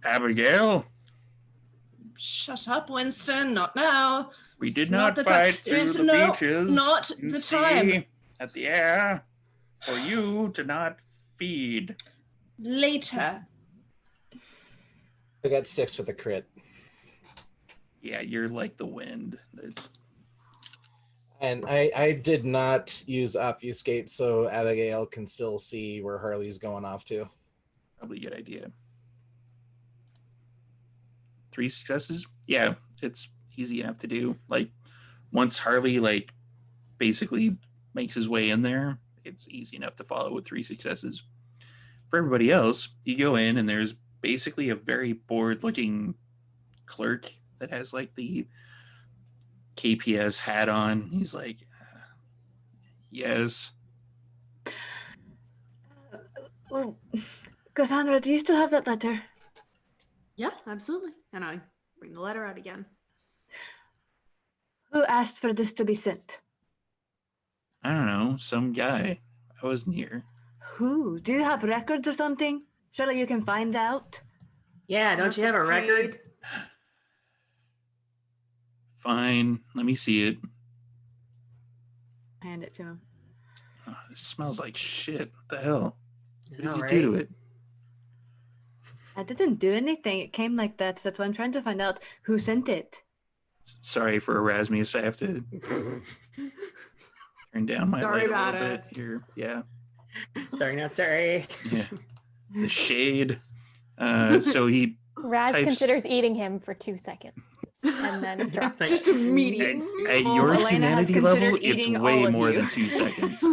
Abigail? Shut up, Winston. Not now. We did It's not the fight time. through It's the beaches not and the sea time. at the air for you to not feed. Later. I got 6 with a crit. Yeah, you're like the wind. It's And I did not use obfuscate, so Abigail can still see where Harley's going off to. probably a good idea. 3 successes? Yeah, it's easy enough to do. Like, once Harley, like, basically makes his way in there, it's easy enough to follow with 3 successes. For everybody else, you go in and there's basically a very bored-looking clerk that has, like, the KPS hat on. He's like, yes. Well, Cassandra, do you still have that letter? Yeah, absolutely. And I bring the letter out again. Who asked for this to be sent? I don't know, some guy. I wasn't here. Who? Do you have records or something? Surely you can find out. Yeah, don't you have a record? Fine, let me see it. Hand it to him. Oh, this smells like shit. What the hell? What know, did you right? do to it? I didn't do anything. It came like that. That's why I'm trying to find out who sent it. Sorry for Erasmus. I have to turn down my Sorry light a about little it. bit here. Yeah, Sorry, not sorry. yeah. The shade. So he Raz types- considers eating him for 2 seconds and then drops Just it. immediate. at Well, your Elena has humanity level, considered it's eating way all of more you. than 2 seconds.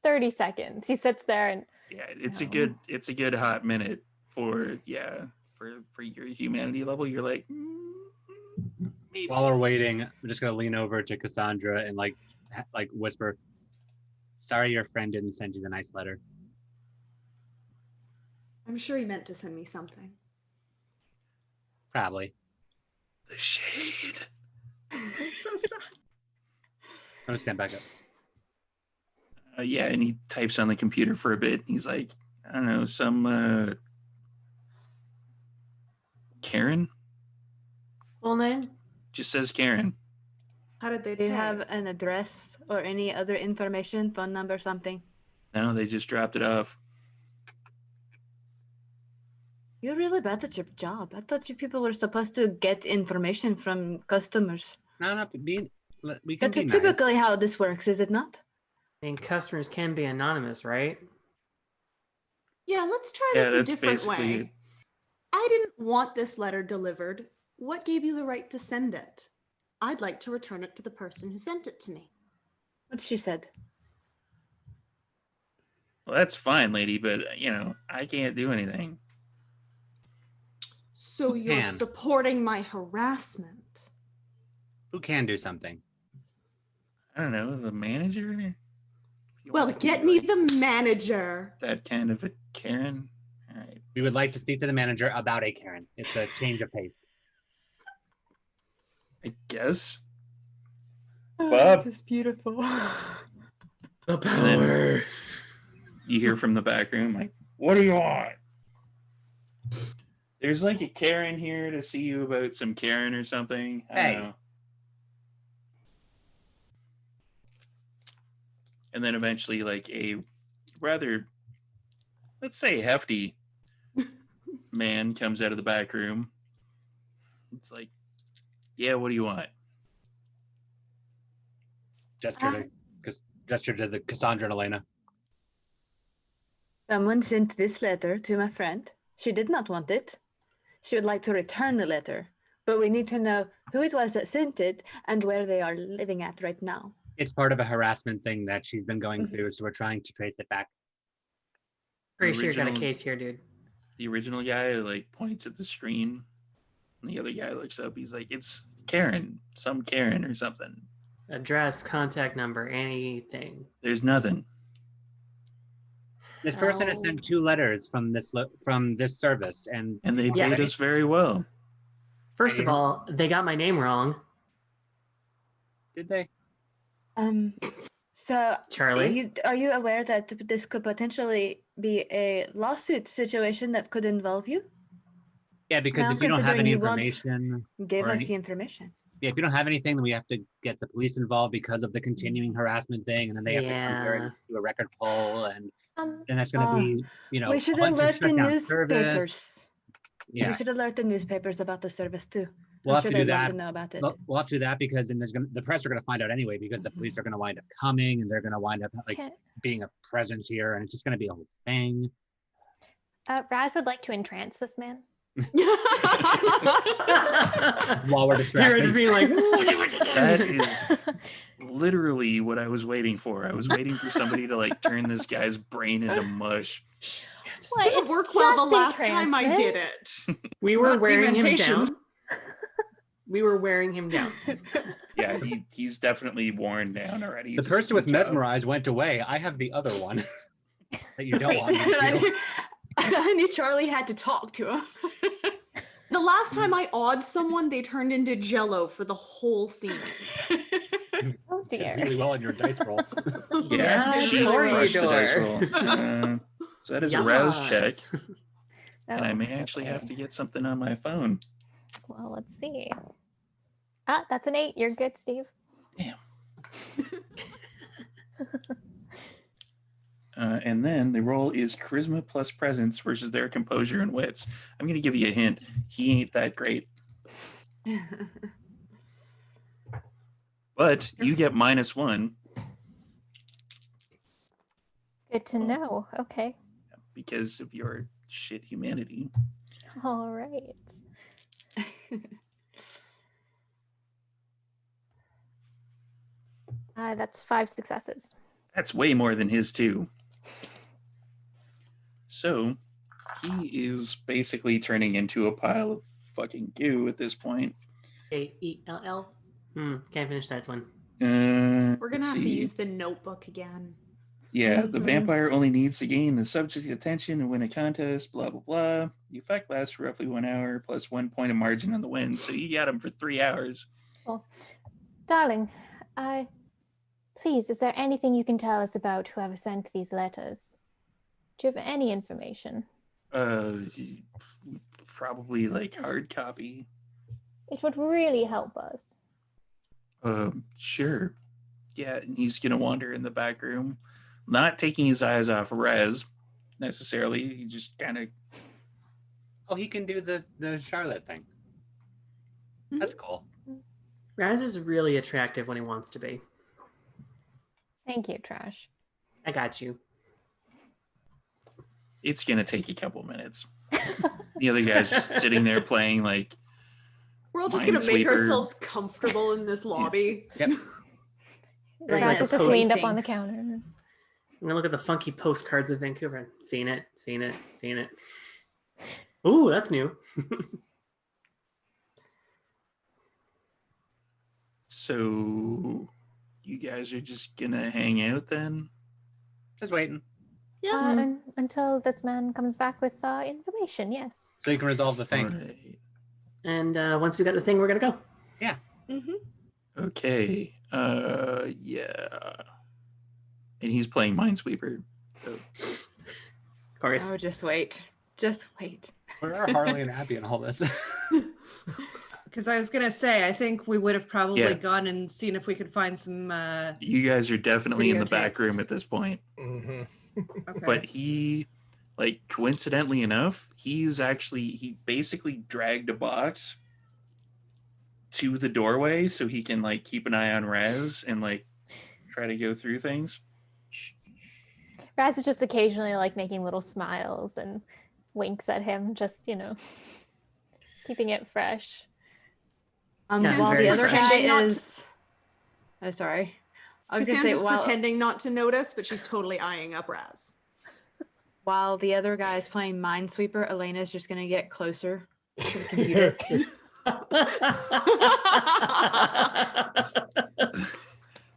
30 seconds. He sits there and Yeah, it's No. a good hot minute for your humanity level. You're like, maybe. While we're waiting, I'm just gonna lean over to Cassandra and like whisper, "Sorry, your friend didn't send you the nice letter." I'm sure he meant to send me something. Probably. The shade. So sad. I'm gonna stand back up. Yeah, and he types on the computer for a bit. He's like, I don't know, some Karen? Full name? Just says Karen. How did they Do you pay? have an address or any other information, phone number, something? No, they just dropped it off. You're really bad at your job. I thought you people were supposed to get information from customers. No, not being. We can That's be nice. typically how this works, is it not? I mean, customers can be anonymous, right? Yeah, let's try Yeah, this a that's different basically way. it. I didn't want this letter delivered. What gave you the right to send it? I'd like to return it to the person who sent it to me. What she said. Well, that's fine, lady, but I can't do anything. So Who you're can? supporting my harassment. Who can do something? I don't know, the manager? If you Well, wanna be get me like the manager. that kind of a Karen. All right. We would like to speak to the manager about a Karen. It's a change of pace. I guess. Oh, Bob. this is beautiful. The power. You hear from the back room, like, what do you want? There's like a Karen here to see you about some Karen or something. I don't Hey. know. And then eventually, like, a rather, let's say, hefty man comes out of the back room. It's like, yeah, what do you want? Gesture to the Cassandra and Elena. Someone sent this letter to my friend. She did not want it. She would like to return the letter, but we need to know who it was that sent it and where they are living at right now. It's part of a harassment thing that she's been going Mhm. through, so we're trying to trace it back. Pretty sure you got a Original- case here, dude. The original guy, like, points at the screen. And the other guy looks up. He's like, it's Karen, some Karen or something. Address, contact number, anything. There's nothing. This person has sent 2 letters from this service, and And they Yeah. paid us very well. First of all, they got my name wrong. did they? So Charlie? are you aware that this could potentially be a lawsuit situation that could involve you? Yeah, because Now, if you don't have considering any you won't information, give or us any- the information. yeah, if you don't have anything, then we have to get the police involved because of the continuing harassment thing, and then they have to come here and do a record poll, and that's going to be, We a should bunch of alert the shut down service. newspapers. Yeah, We should alert the newspapers about the service too. we'll I'm have sure to do they'd love that. to know about it. We'll have to do that because then the press are going to find out anyway because the police are going to wind up coming and they're going to wind up being a presence here, and it's just going to be a whole thing. Raz would like to entrance this man. While we're distracted. You're just being like, That is literally what I was waiting for. I was waiting for somebody to like turn this guy's brain into mush. This What? didn't It's work well the just last time I did it. we were not wearing him cementation. down. We were wearing him down. Yeah, he's definitely worn down already. The Just person with good job. mesmerized went away. I have the other one that you don't want me to do. I knew Charlie had to talk to him. The last time I awed someone, they turned into Jello for the whole scene. Oh Did dear. really well on your dice roll. Yeah, Yeah, she Tori crushed the dice door. roll. So that is a rouse check, Yes. and I Oh, may actually have okay. to get something on my phone. Well, let's see. That's an 8. You're good, Steve. Damn. And then the roll is charisma plus presence versus their composure and wits. I'm going to give you a hint. He ain't that great, but you get -1 Good to know. Okay. because of your shit humanity. All right. That's 5 successes. That's way more than his too. So he is basically turning into a pile of fucking goo at this point. AELL. Can't finish that one. We're gonna let's have to see. use the notebook again. Yeah, the Mhm. vampire only needs to gain the subject's attention and win a contest, blah, blah, blah. The effect lasts for roughly 1 hour plus 1 point of margin on the win. So you got him for 3 hours. Well, darling, please, is there anything you can tell us about whoever sent these letters? Do you have any information? Probably like hard copy. It would really help us. Sure. Yeah, and he's going to wander in the back room, not taking his eyes off Rez necessarily. He just kind of. Oh, he can do the Charlotte thing. That's cool. Raz is really attractive when he wants to be. Thank you, Trash. I got you. It's going to take a couple minutes. The other guy's just sitting there playing like. We're all just gonna make Minesweeper. ourselves comfortable in this lobby. Yep. There's Trash like a is just leaned up posting. on the counter. I'm gonna look at the funky postcards of Vancouver. Seen it. Ooh, that's new. So you guys are just gonna hang out then? Just waiting. Yeah. Until this man comes back with information, yes. So you can resolve the thing. Alright. And once we got the thing, we're gonna go. Okay. Yeah. And he's playing Minesweeper. So. Of course. Oh, just wait. Just wait. Where are Harley and Abby in all this? Because I was gonna say, I think we would have probably Yeah. gone and seen if we could find some. You guys are definitely in the back Videotapes. room at this point. Mhm. Okay. But he, like, coincidentally enough, he basically dragged a box to the doorway so he can, like, keep an eye on Raz and, like, try to go through things. Raz is just occasionally like making little smiles and winks at him, just, keeping it fresh. Yeah, While very the other guy pretending not to- is. Oh, sorry. I was gonna say Cassandra's while pretending not to notice, but she's totally eyeing up Raz. while the other guy is playing Minesweeper, Elena's just gonna get closer to the computer.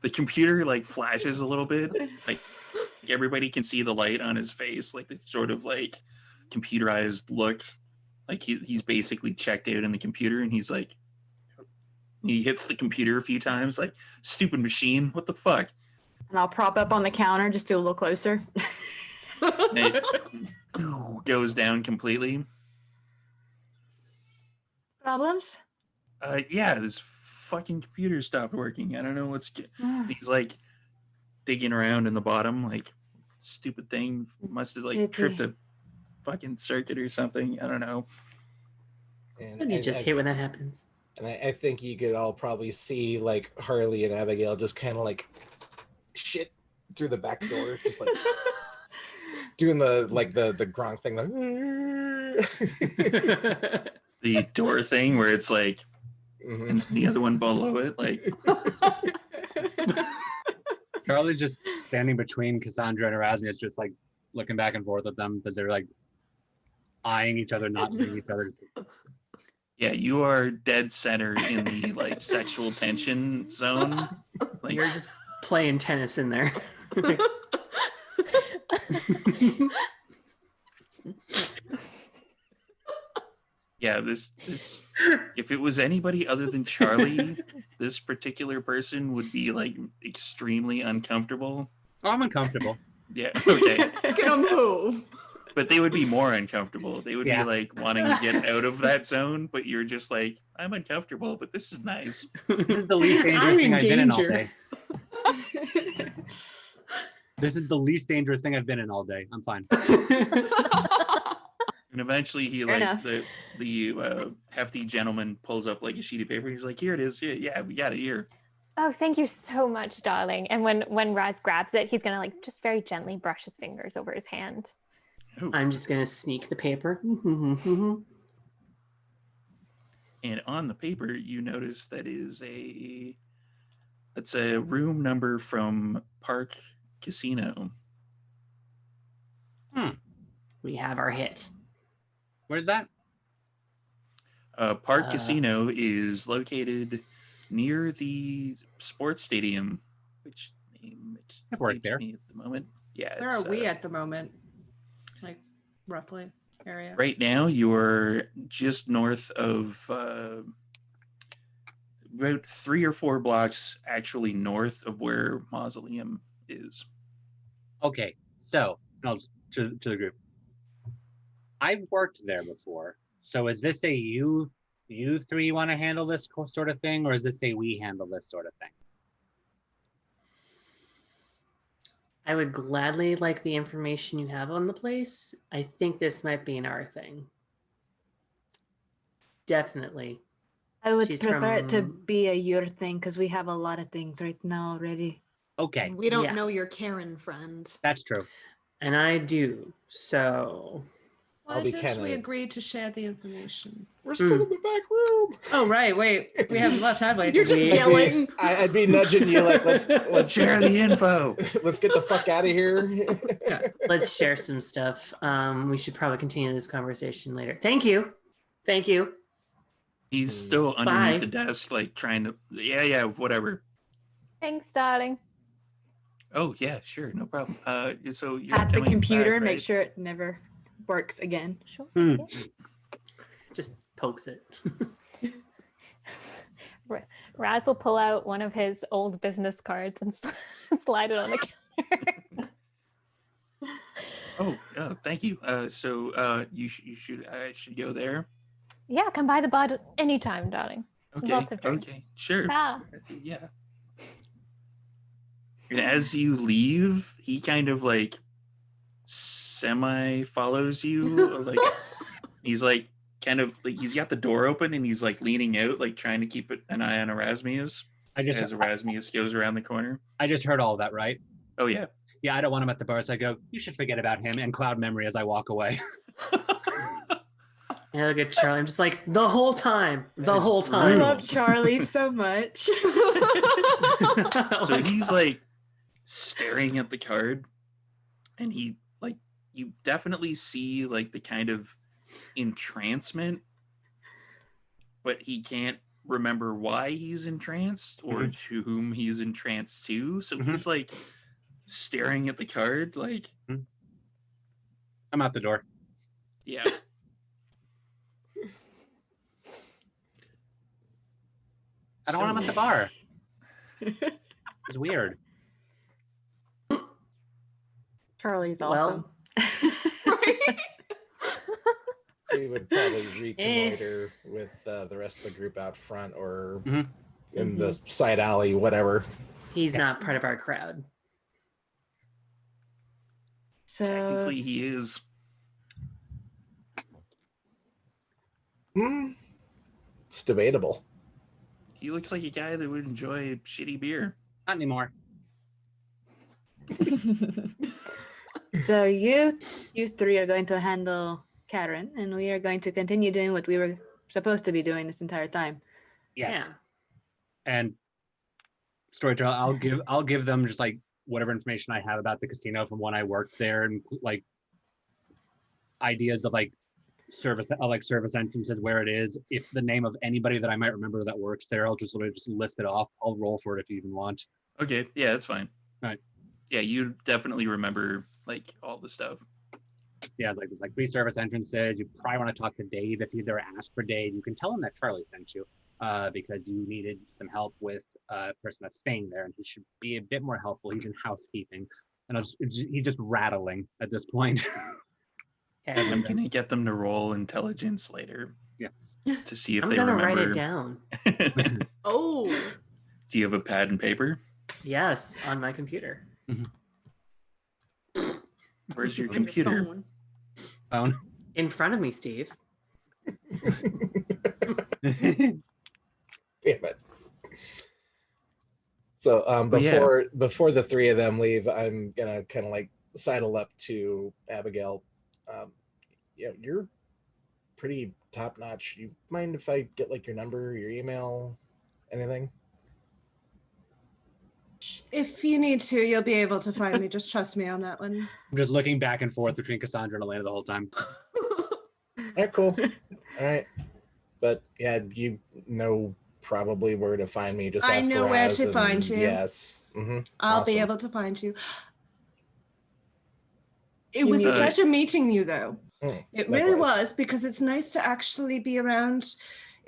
The computer, like, flashes a little bit. Like, everybody can see the light on his face, like, the sort of, like, computerized look. Like, he's basically checked out in the computer, and he's like, he hits the computer a few times, like, stupid machine, what the fuck? And I'll prop up on the counter just to a little closer. And it goes down completely. Problems? Yeah, this fucking computer stopped working. I don't know he's like digging around in the bottom, like stupid thing. Must have like tripped a fucking circuit or something. I don't know. And you just hate when that happens. And I think you could all probably see like Harley and Abigail just kind of like shit through the back door, just like doing the Gronk thing, like the door thing where it's like, and the other one below it, like. Charlie's just standing between Cassandra and Erasmus, just like looking back and forth at them because they're like eyeing each other, not seeing each other. Yeah, you are dead center in the like sexual tension zone. Like, you're just playing tennis in there. Yeah, this if it was anybody other than Charlie, this particular person would be like extremely uncomfortable. Oh, I'm uncomfortable. Yeah, okay. Gonna move. But they would be more uncomfortable. They would be like wanting to get out of that zone, but you're just like, I'm uncomfortable, but this is nice. This is the least dangerous thing I've been in all day. This is the least dangerous thing I've been in all day. I'm fine. And eventually he the hefty gentleman pulls up like a sheet of paper. He's like, here it is. Yeah, we got it here. Oh, thank you so much, darling. And when Raz grabs it, he's gonna like just very gently brush his fingers over his hand. Ooh. I'm just gonna sneak the paper. And on the paper, you notice that it's a room number from Park Casino. We have our hit. Where's that? Park Casino is located near the sports stadium, which I've worked there me at the moment. Yeah, Where are we at the moment? Like roughly area. Right now, you're just north of about 3 or 4 blocks, actually north of where Mausoleum is. Okay, so to the group. I've worked there before. So is this a you three want to handle this sort of thing, or is this a we handle this sort of thing? I would gladly like the information you have on the place. I think this might be an our thing. Definitely. I would prefer it to be a your thing because we have a lot of things right now already. Okay. We don't know your Karen friend. That's true. And I do. So why don't we agree to share the information? We're still in the back room. Oh right, wait. We haven't left, have we? You're just yelling. I'd be nudging you like, let's share the info. Let's get the fuck out of here. Yeah, let's share some stuff. We should probably continue this conversation later. Thank you. He's still underneath the desk, like trying to. Yeah, whatever. Thanks, darling. Oh yeah, sure, no problem. So you're at the computer, back, right? make sure it never works again. Sure. Yeah. Just pokes it. Raz will pull out one of his old business cards and slide it on the counter. Oh, thank you. So I should go there. Yeah, come by the bar anytime, darling. Okay. Lots of drinks. Okay. Sure. Yeah. And as you leave, he kind of like semi follows you. Like he's like kind of like he's got the door open and he's like leaning out, like trying to keep an eye on Erasmus. As Erasmus goes around the corner. I just heard all that, right? Oh yeah. Yeah, I don't want him at the bar, so I go, you should forget about him and cloud memory as I walk away. And I look at Charlie. I'm just like, the whole time. I love Charlie so much. So he's like staring at the card, and he like you definitely see like the kind of entrancement, but he can't remember why he's entranced or to whom he's entranced to. So he's like staring at the card like I'm out the door. Yeah. I don't want him at the bar. It's weird. Charlie's awesome. we would probably reconnoiter with the rest of the group out front or in the side alley, whatever. He's not part of our crowd. So Technically, he is. It's debatable. He looks like a guy that would enjoy shitty beer. Not anymore. so you three are going to handle Karen, and we are going to continue doing what we were supposed to be doing this entire time. Yes. Yeah. And storyteller, I'll give them just like whatever information I have about the casino from when I worked there, and like ideas of like service entrances, where it is, if the name of anybody that I might remember that works there, I'll just list it off. I'll roll for it if you even want. Okay, yeah, that's fine. All right. Yeah, you definitely remember like all the stuff. Yeah, like there's like 3 service entrances. You probably want to talk to Dave if he's there. Ask for Dave. You can tell him that Charlie sent you because you needed some help with a person that's staying there, and he should be a bit more helpful. He's in housekeeping, and he's just rattling at this point. And I'm gonna get them to roll intelligence later. Yeah. To see if I'm they gonna remember. write it down. Oh. Do you have a pad and paper? Yes, on my computer. Where's your On your computer? phone. Phone. In front of me, Steve. Damn it. So before the 3 of them leave, I'm gonna kind of like sidle up to Abigail. You're pretty top notch. You mind if I get like your number, your email, anything? If you need to, you'll be able to find me. Just trust me on that one. I'm just looking back and forth between Cassandra and Elena the whole time. All right, cool. All right, but yeah, you know probably where to find me. Just I ask know where Raz to and- find you. Yes. I'll be Awesome. able to find you. It You was a need- pleasure meeting you, though. It really Likewise. was, because it's nice to actually be around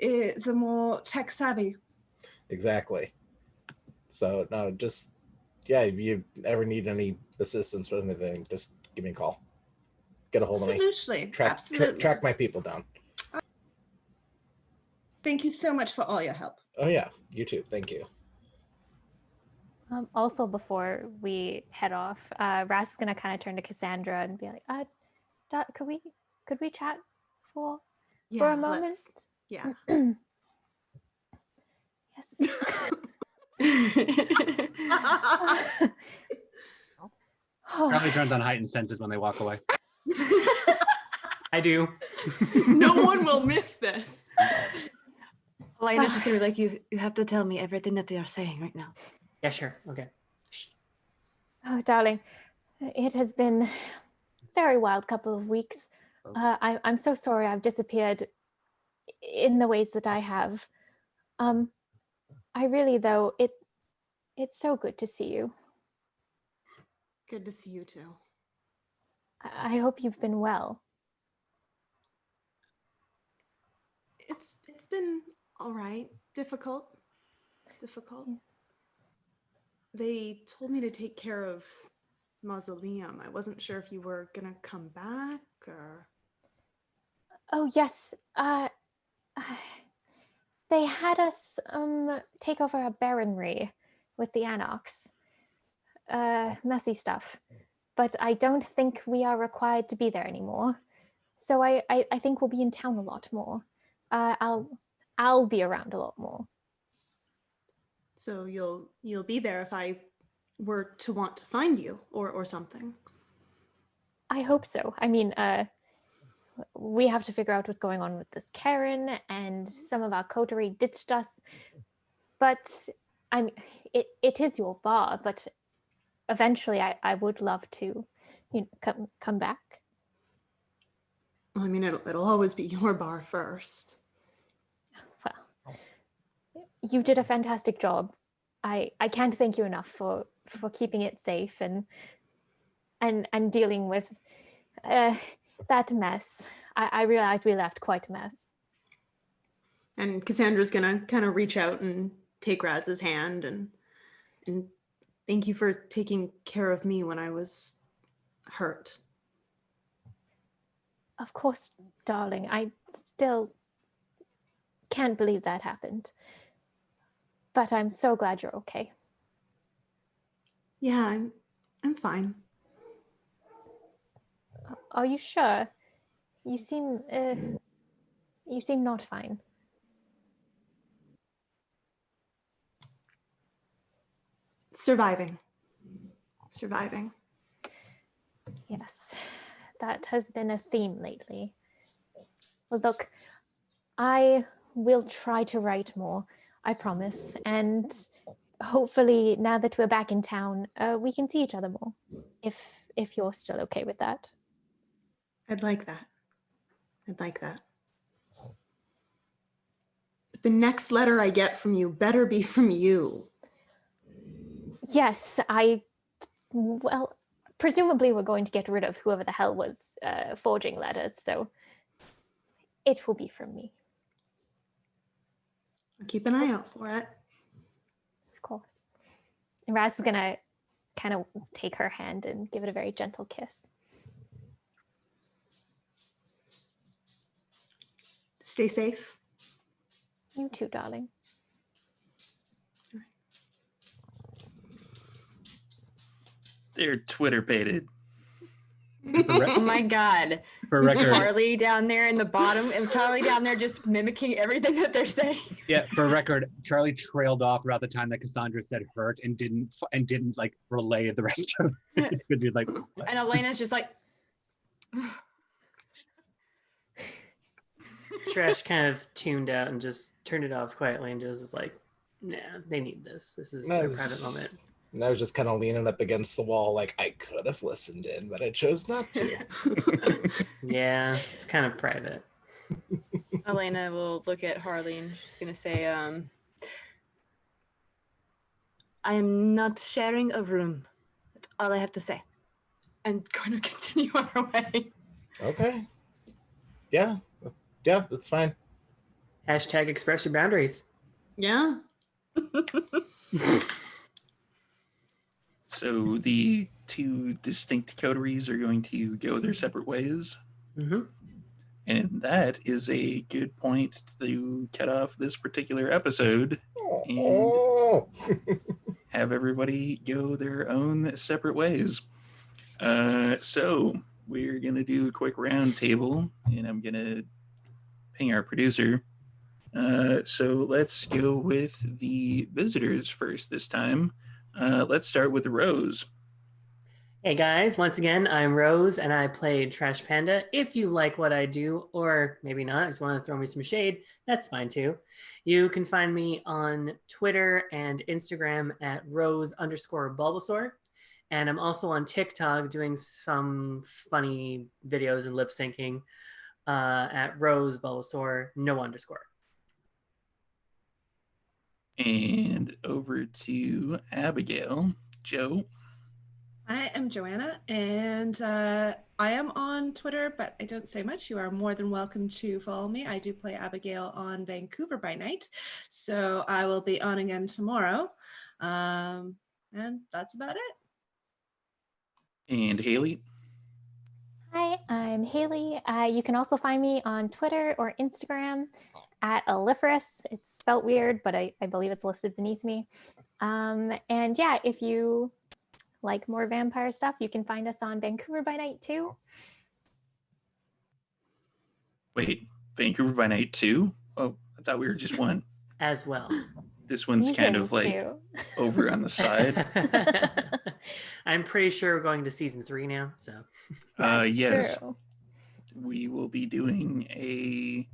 the more tech savvy. Exactly. So no, just if you ever need any assistance with anything, just give me a call. Get a hold of me. Absolutely. Track Absolutely. track my people down. Thank you so much for all your help. Oh yeah, you too. Thank you. Also, before we head off, Raz is gonna kind of turn to Cassandra and be like, could we chat for a moment?" Yeah. Yes. Charlie turns on heightened senses when they walk away. I do. No one will miss this. Elena's just gonna be like, you have to tell me everything that they are saying right now. Yeah, sure. Okay. Oh, darling, it has been a very wild couple of weeks. I'm so sorry I've disappeared in the ways that I have. I really, though, it's so good to see you. Good to see you too. I hope you've been well. It's been all right. Difficult. They told me to take care of Mausoleum. I wasn't sure if you were gonna come back or. Oh, yes. They had us take over a baronry with the Anarchs. Messy stuff. But I don't think we are required to be there anymore. So I think we'll be in town a lot more. I'll be around a lot more. So you'll be there if I were to want to find you or something. I hope so. I mean, we have to figure out what's going on with this Karen, and some of our coterie ditched us. But it is your bar, but eventually I would love to come back. Well, I mean, it'll always be your bar first. Well, you did a fantastic job. I can't thank you enough for keeping it safe and dealing with that mess. I realize we left quite a mess. And Cassandra's gonna kind of reach out and take Raz's hand and thank you for taking care of me when I was hurt. Of course, darling. I still can't believe that happened. But I'm so glad you're okay. Yeah, I'm fine. Are you sure? You seem not fine. Surviving. Yes, that has been a theme lately. Well, look, I will try to write more, I promise. And hopefully, now that we're back in town, we can see each other more, if you're still okay with that. I'd like that. But the next letter I get from you better be from you. Yes, well, presumably we're going to get rid of whoever the hell was forging letters, so it will be from me. I'll keep an eye out for it. Of course. And Raz is gonna kind of take her hand and give it a very gentle kiss. Stay safe. You too, darling. They're Twitter baited. Oh my God. For record, Charlie down there in the bottom, and Charlie down there just mimicking everything that they're saying. yeah, for record, Charlie trailed off around the time that Cassandra said hurt and didn't like relay the rest of it. Dude, like, what? And Elena's just like, Trash kind of tuned out and just turned it off quietly and just was like, nah, they need this. This is their private moment. And I was just kind of leaning up against the wall, like I could have listened in, but I chose not to. Yeah, it's kind of private. Elena will look at Harley and she's gonna say, I am not sharing a room. That's all I have to say. And going to continue on her way. Okay. Yeah, that's fine. Hashtag express your boundaries. Yeah. So the two distinct coteries are going to go their separate ways. Mm-hmm. And that is a good point to cut off this particular episode and have everybody go their own separate ways. So we're going to do a quick round table, and I'm going to ping our producer. So let's go with the visitors first this time. Let's start with Rose. Hey guys, once again, I'm Rose and I played Trash Panda. If you like what I do, or maybe not, just want to throw me some shade, that's fine too. You can find me on Twitter and Instagram at Rose_Bulbasaur. And I'm also on TikTok doing some funny videos and lip syncing at Rose Bulbasaur, no underscore. And over to Abigail. Joe. I am Joanna, and I am on Twitter, but I don't say much. You are more than welcome to follow me. I do play Abigail on Vancouver by night, so I will be on again tomorrow. And that's about it. And Haley. Hi, I'm Haley. You can also find me on Twitter or Instagram at Aliferous. It's spelt weird, but I believe it's listed beneath me. And yeah, if you like more vampire stuff, you can find us on Vancouver by Night too. Wait, Vancouver by Night 2? Oh, I thought we were just one. As well. This one's kind of like Season over on the side. I'm pretty sure we're going to season 3 now, so. Yes, true. we will be doing a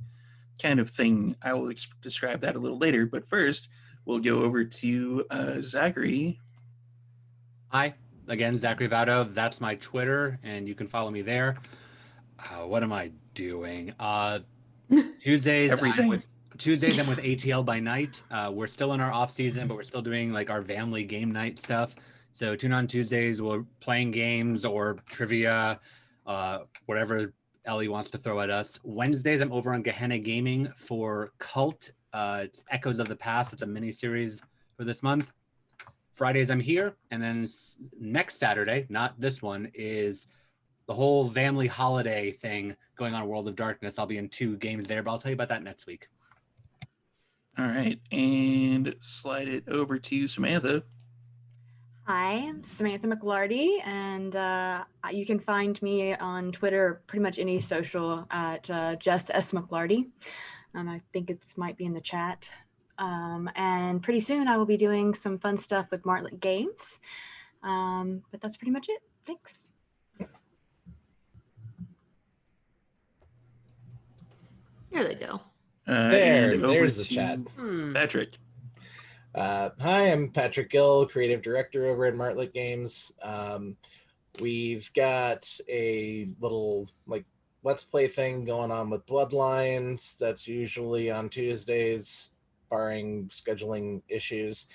kind of thing. I will describe that a little later, but first we'll go over to Zachary. hi, again, Zachary Vado. That's my Twitter, and you can follow me there. What am I doing? Tuesdays, Everything. Tuesdays, I'm with ATL by night. We're still in our off season, but we're still doing like our family game night stuff. So tune on Tuesdays. We're playing games or trivia, whatever Ellie wants to throw at us. Wednesdays, I'm over on Gehenna Gaming for Cult. It's Echoes of the Past. It's a mini series for this month. Fridays, I'm here, and then next Saturday, not this one, is the whole family holiday thing going on in World of Darkness. I'll be in 2 games there, but I'll tell you about that next week. All right, and slide it over to Samantha. Hi, I'm Samantha McLarty, and you can find me on Twitter, or pretty much any social at just S McLarty. I think it might be in the chat. And pretty soon I will be doing some fun stuff with Martlet Games. But that's pretty much it. Thanks. There they go. There's the chat. Patrick. Hi, I'm Patrick Gill, creative director over at Martlet Games. We've got a little let's play thing going on with Bloodlines. That's usually on Tuesdays, barring scheduling issues.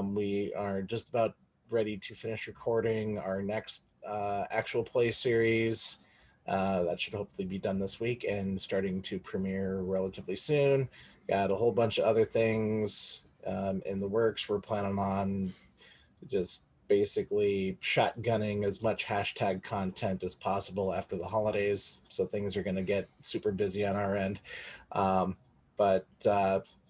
We are just about ready to finish recording our next actual play series. That should hopefully be done this week and starting to premiere relatively soon. Got a whole bunch of other things in the works. We're planning on just basically shotgunning as much hashtag content as possible after the holidays. So things are going to get super busy on our end. But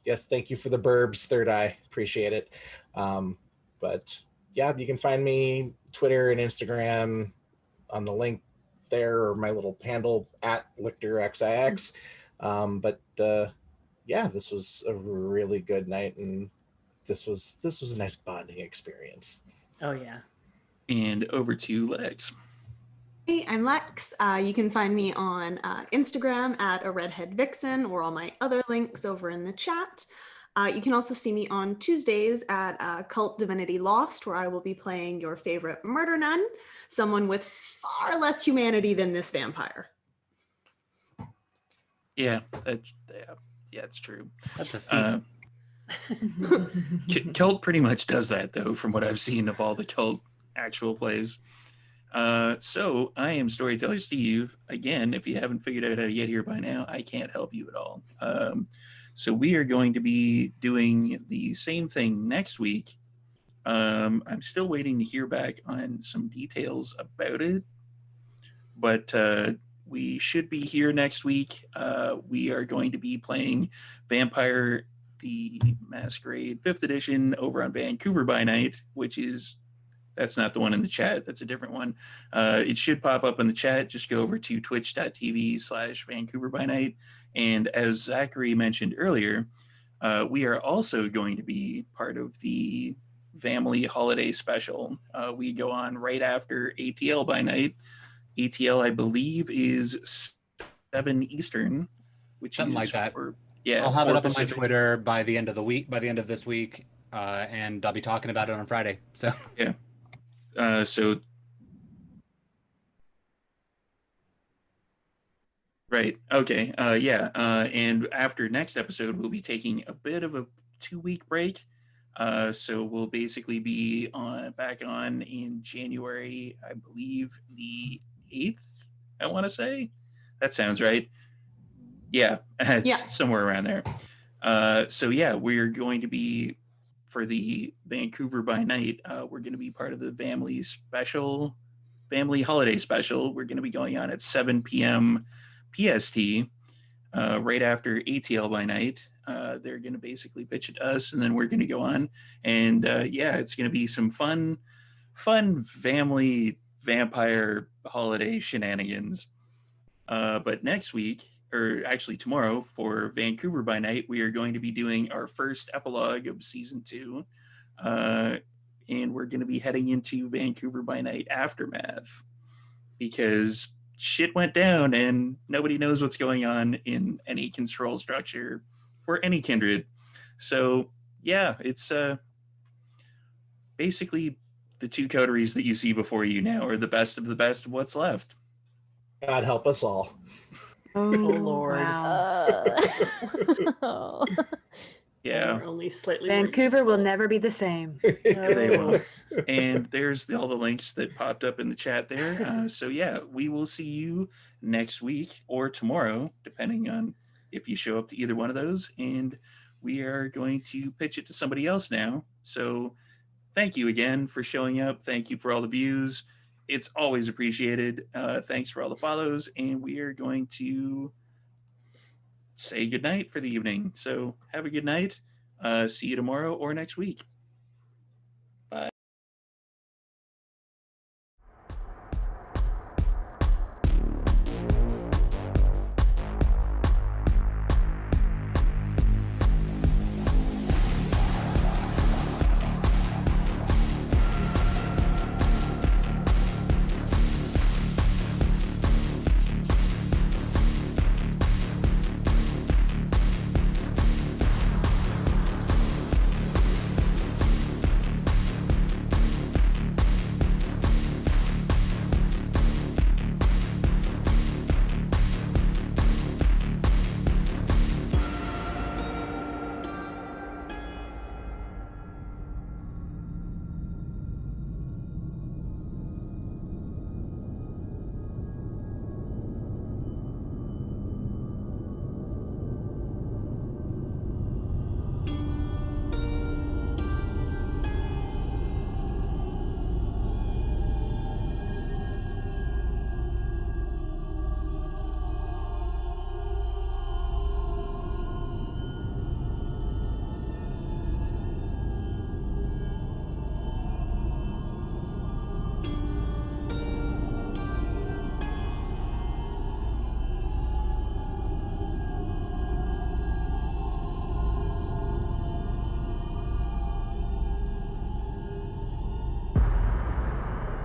yes, thank you for the burbs, Third Eye. Appreciate it. But yeah, you can find me Twitter and Instagram on the link there, or my little handle at LichterXIX. But yeah, this was a really good night, and this was a nice bonding experience. Oh yeah. And over to Lex. Hey, I'm Lex. You can find me on Instagram at a redhead vixen, or all my other links over in the chat. You can also see me on Tuesdays at Cult Divinity Lost, where I will be playing your favorite murder nun, someone with far less humanity than this vampire. Yeah, it's true. That's a feat. Cult pretty much does that, though, from what I've seen of all the Cult actual plays. So I am Storyteller Steve. Again, if you haven't figured out how to get here by now, I can't help you at all. So we are going to be doing the same thing next week. I'm still waiting to hear back on some details about it, but we should be here next week. We are going to be playing Vampire the Masquerade 5th edition over on Vancouver by Night, that's not the one in the chat. That's a different one. It should pop up in the chat. Just go over to twitch.tv/Vancouver by Night. And as Zachary mentioned earlier, we are also going to be part of the family holiday special. We go on right after ATL by Night. ATL, I believe, is 7 Eastern, which Something is like that. Yeah, I'll have it up on my Pacific. Twitter by the end of this week, and I'll be talking about it on Friday. So yeah. Right. Okay. And after next episode, we'll be taking a bit of a 2-week break. So we'll basically be back on in January, I believe the 8th, I want to say. That sounds right. Yeah, it's somewhere around there. So yeah, we're going to be, for the Vancouver by Night, we're going to be part of the family holiday special. We're going to be going on at 7 p.m. PST, right after ATL by Night. They're going to basically pitch it to us, and then we're going to go on. And it's going to be some fun family vampire holiday shenanigans. But next week, or actually tomorrow, for Vancouver by Night, we are going to be doing our first epilogue of season 2. And we're going to be heading into Vancouver by Night Aftermath, because shit went down and nobody knows what's going on in any control structure for any kindred. So yeah, it's basically the 2 coteries that you see before you now are the best of what's left. God help us all. Oh, Lord. Wow. Yeah. We're only slightly Vancouver will never be the same. They will. And there's all the links that popped up in the chat there. So yeah, we will see you next week or tomorrow, depending on if you show up to either one of those. And we are going to pitch it to somebody else now. So thank you again for showing up. Thank you for all the views. It's always appreciated. Thanks for all the follows, and we are going to say goodnight for the evening. So have a good night. See you tomorrow or next week.